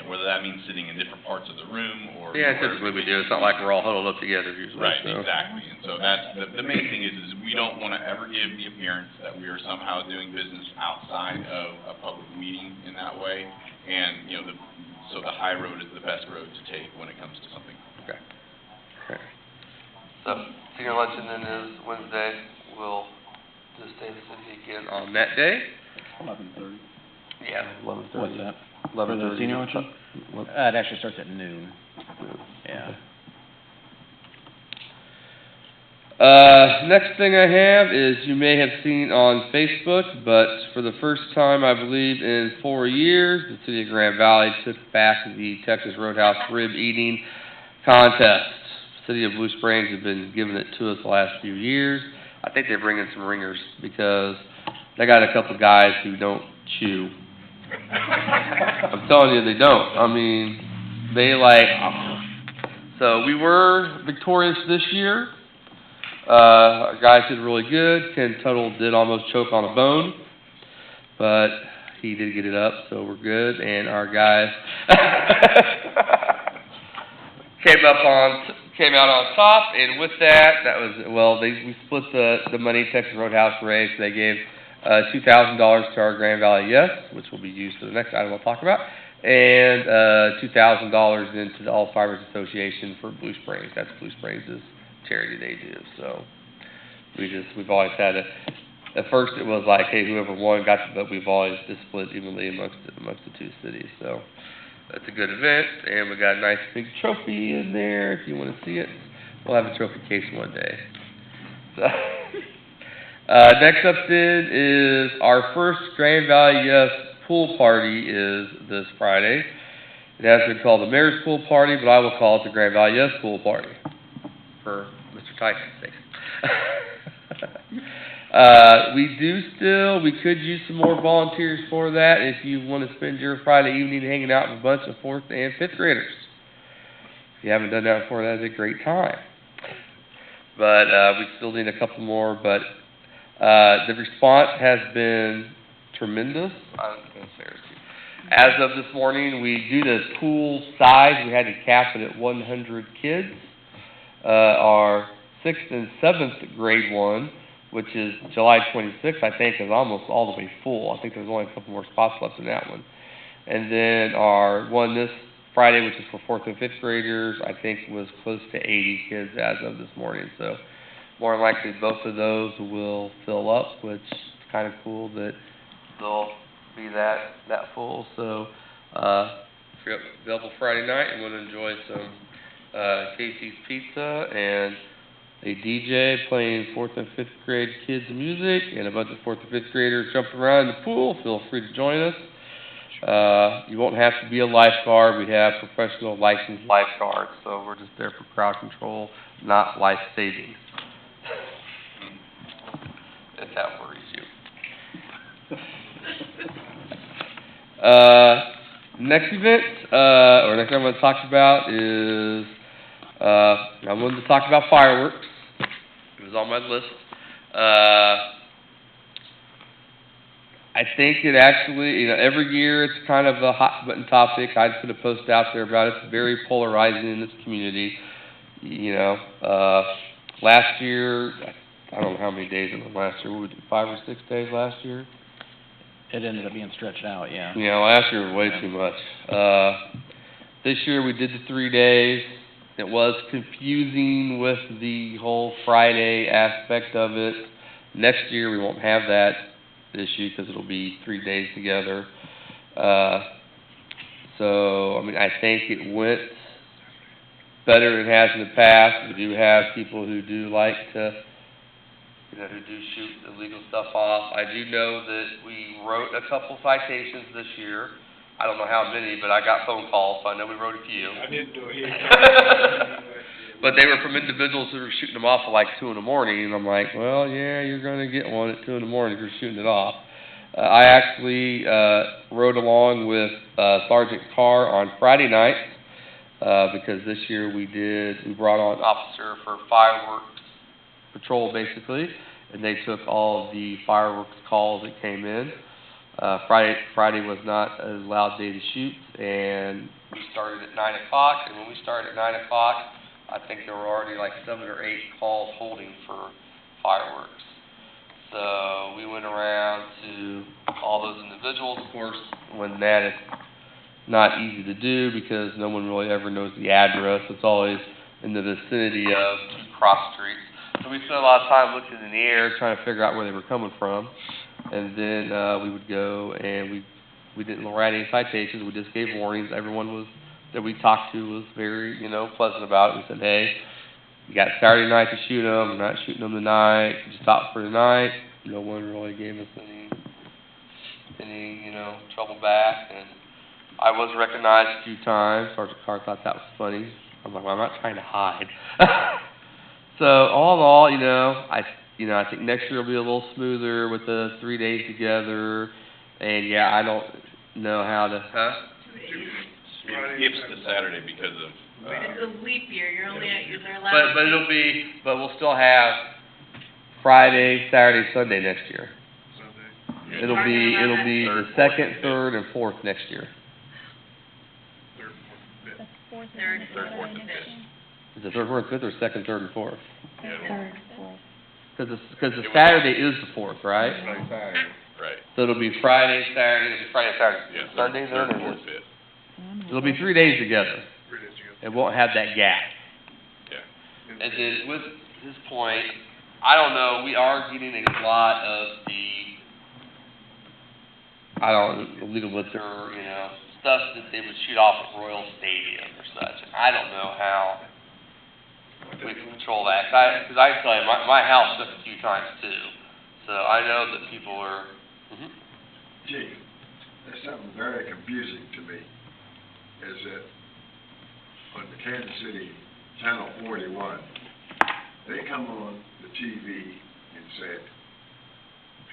whether that means sitting in different parts of the room or... Yeah, typically we do. It's not like we're all huddled up together usually. Right, so. Exactly. And so that's, the main thing is we don't want to ever give the appearance that we are somehow doing business outside of a public meeting in that way. And, so the high road is the best road to take when it comes to something. Okay. So, senior luncheon then is Wednesday. We'll just stay in the city again on that day. 11:30. Yeah, 11:30. What's that? 11:30. For the senior luncheon? It actually starts at noon. Yeah. Next thing I have is you may have seen on Facebook, but for the first time, I believe, in 4 years, the city of Grand Valley took back the Texas Roadhouse rib eating contest. City of Blue Springs has been giving it to us the last few years. I think they're bringing some ringers because they got a couple guys who don't chew. I'm telling you, they don't. I mean, so we were victorious this year. Our guys did really good. Ken Tuttle did almost choke on a bone, but he did get it up, so we're good. And our guys came out on top, and with that was, we split the money Texas Roadhouse raised. They gave $2,000 to our Grand Valley Yes, which will be used for the next item I'll talk about, and $2,000 into the All Fibers Association for Blue Springs. That's Blue Springs' charity they do. So we've always had at first it was like, hey, whoever won got to, but we've always just split evenly amongst the two cities. So that's a good event, and we got a nice big trophy in there if you want to see it. We'll have a trophy case one day. So, next up then is our first Grand Valley Yes pool party is this Friday. It has been called the Mayor's Pool Party, but I will call it the Grand Valley Yes Pool Party for Mr. Tyson's sake. We could use some more volunteers for that if you want to spend your Friday evening hanging out with a bunch of 4th and 5th graders. If you haven't done that before, that is a great time. But we still need a couple more, but the response has been tremendous. As of this morning, due to pool size, we had to cap it at 100 kids. Our 6th and 7th grade one, which is July 26th, I think, is almost all the way full. I think there's only a couple more spots left in that one. And then our one this Friday, which is for 4th and 5th graders, I think was close to 80 kids as of this morning. So more than likely both of those will fill up, which is kind of cool that they'll be that full, so, if you're available Friday night and want to enjoy some, Casey's Pizza and a DJ playing 4th and 5th grade kids music and a bunch of 4th and 5th graders jumping around in the pool, feel free to join us. You won't have to be a lifeguard. We have professional licensed lifeguards, so we're just there for crowd control, not life saving. If that worries you. Next event, or next thing I'm going to talk about is, I wanted to talk about fireworks. It was on my list. I think it actually, every year it's kind of a hot button topic. I'd put a post out there about it. It's very polarizing in this community. Last year, I don't know how many days it was last year. What would we do, 5 or 6 days last year? It ended up being stretched out, yeah. Last year was way too much. This year we did the 3 days. It was confusing with the whole Friday aspect of it. Next year we won't have that issue because it'll be 3 days together. I think it went better than it has in the past. We do have people who do like to, who do shoot illegal stuff off. I do know that we wrote a couple citations this year. I don't know how many, but I got phone calls, so I know we wrote a few. I didn't do it. But they were from individuals who were shooting them off at like 2 in the morning, and I'm like, well, yeah, you're going to get one at 2 in the morning if you're shooting it off. I actually rode along with Sergeant Carr on Friday night because this year we brought on an officer for fireworks patrol, basically, and they took all of the fireworks calls that came in. Friday was not a loud day to shoot, and we started at 9 o'clock, and when we started at 9 o'clock, I think there were already like 7 or 8 calls holding for fireworks. So we went around to all those individuals. Of course, when that is not easy to do because no one really ever knows the address. It's always in the vicinity of cross streets. So we spent a lot of time looking in the air trying to figure out where they were coming from. And then we would go and we didn't write any citations. We just gave warnings. Everyone that we talked to was very, pleasant about it. We said, hey, you got Saturday night to shoot them. We're not shooting them tonight. Just stop for tonight. No one really gave us any trouble back. And I was recognized a few times. Sergeant Carr thought that was funny. I'm like, well, I'm not trying to hide. So all in all, I think next year will be a little smoother with the 3 days together. And yeah, I don't know how to. It skips to Saturday because of. It's a leap year, you're allowed. But we'll still have Friday, Saturday, Sunday next year. It'll be the 2nd, 3rd, and 4th next year. Third, fourth, and fifth. Is it 3rd, 4th, 5th, or 2nd, 3rd, and 4th? Third, fourth. Because the Saturday is the 4th, right? Saturday. Right. So it'll be Friday, Saturday, Yeah, Sunday, third, then, or fourth, fifth. it'll be 3 days together. It won't have that gap. Yeah. And then with this point, I don't know, we are getting a lot of illegal liquor, stuff that they would shoot off at Royal Stadium or such. And I don't know how we can control that. Because I tell you, my house took a few times too. So I know that people are. Chief, there's something very confusing to me, is that on the Kansas City Channel 41, they come on the TV and said,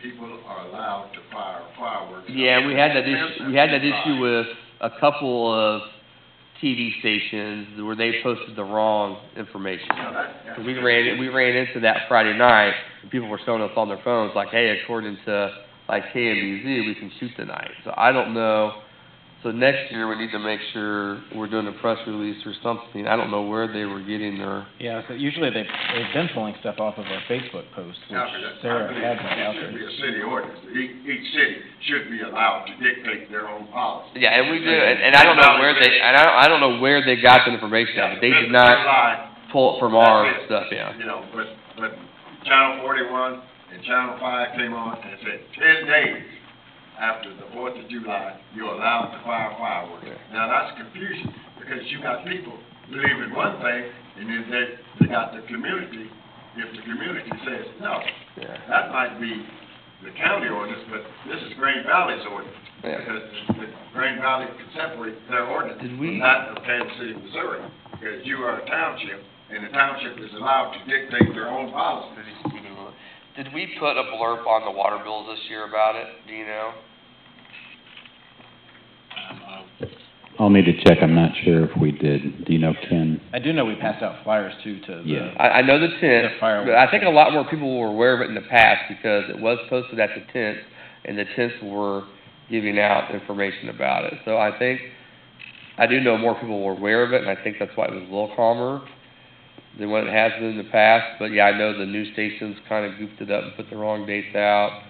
people are allowed to fire fireworks. Yeah, we had that issue. We had that issue with a couple of TV stations where they posted the wrong information. So we ran into that Friday night, and people were showing us on their phones like, hey, according to like KMBZ, we can shoot tonight. So I don't know. So next year we need to make sure we're doing a press release or something. I don't know where they were getting their. Yeah, so usually they've been pulling stuff off of our Facebook posts, which Sarah had out there. It should be a city ordinance. Each city should be allowed to dictate their own policy. Yeah, and we do, and I don't know where they, and I don't know where they got the information. But they did not pull it from our stuff. Yeah. But Channel 41 and Channel 5 came on and said 10 days after the 4th of July, you're allowed to fire fireworks. Now, that's confusion, because you got people believing one thing, and then they got the community, if the community says no. That might be the county ordinance, but this is Green Valley's ordinance. Because the Green Valley can separate their ordinance from that of Kansas City, Missouri. Because you are a township, and the township is allowed to dictate their own policies. Did we put a blurb on the water bills this year about it? Do you know? I'll need to check, I'm not sure if we did. Do you know, Ken? I do know we passed out flyers too to the. Yeah. I know the tent, The fireworks. but I think a lot more people were aware of it in the past because it was posted at the tent, and the tents were giving out information about it. So I think, I do know more people were aware of it, and I think that's why it was a little calmer than what it has been in the past. But yeah, I know the news stations kind of goofed it up and put the wrong dates out.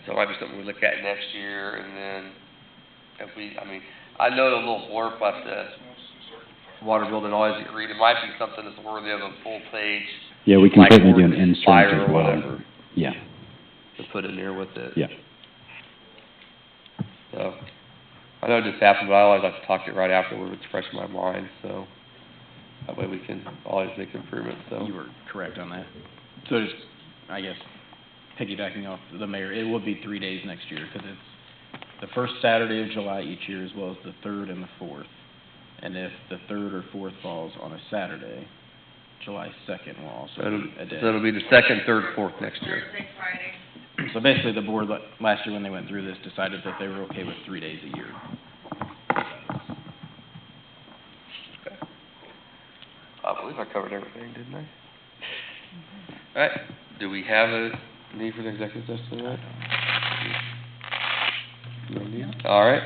So it might be something we look at next year, and then I know the little blurb about the water bill didn't always get read. It might be something that's worthy of a full page. Yeah, we can like certainly do an ordinance insert flyer as or well. whatever Yeah, to put in there with it. yeah. So, I know it just happened, but I always like to talk to it right afterward, it's fresh in my mind, so that way we can always make improvements, so. You were correct on that. So just, I guess, piggybacking off the mayor, it will be 3 days next year, because it's the first Saturday of July each year, as well as the 3rd and the 4th. And if the 3rd or 4th falls on a Saturday, July 2nd will also be a day. So it'll be the 2nd, 3rd, 4th next year. Thursday, Friday. So basically, the board, last year when they went through this, decided that they were okay with 3 days a year. I believe I covered everything, didn't I? All right, do we have a need for the executive session tonight? No need? All right,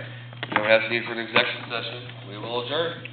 we don't have a need for an executive session, we will adjourn.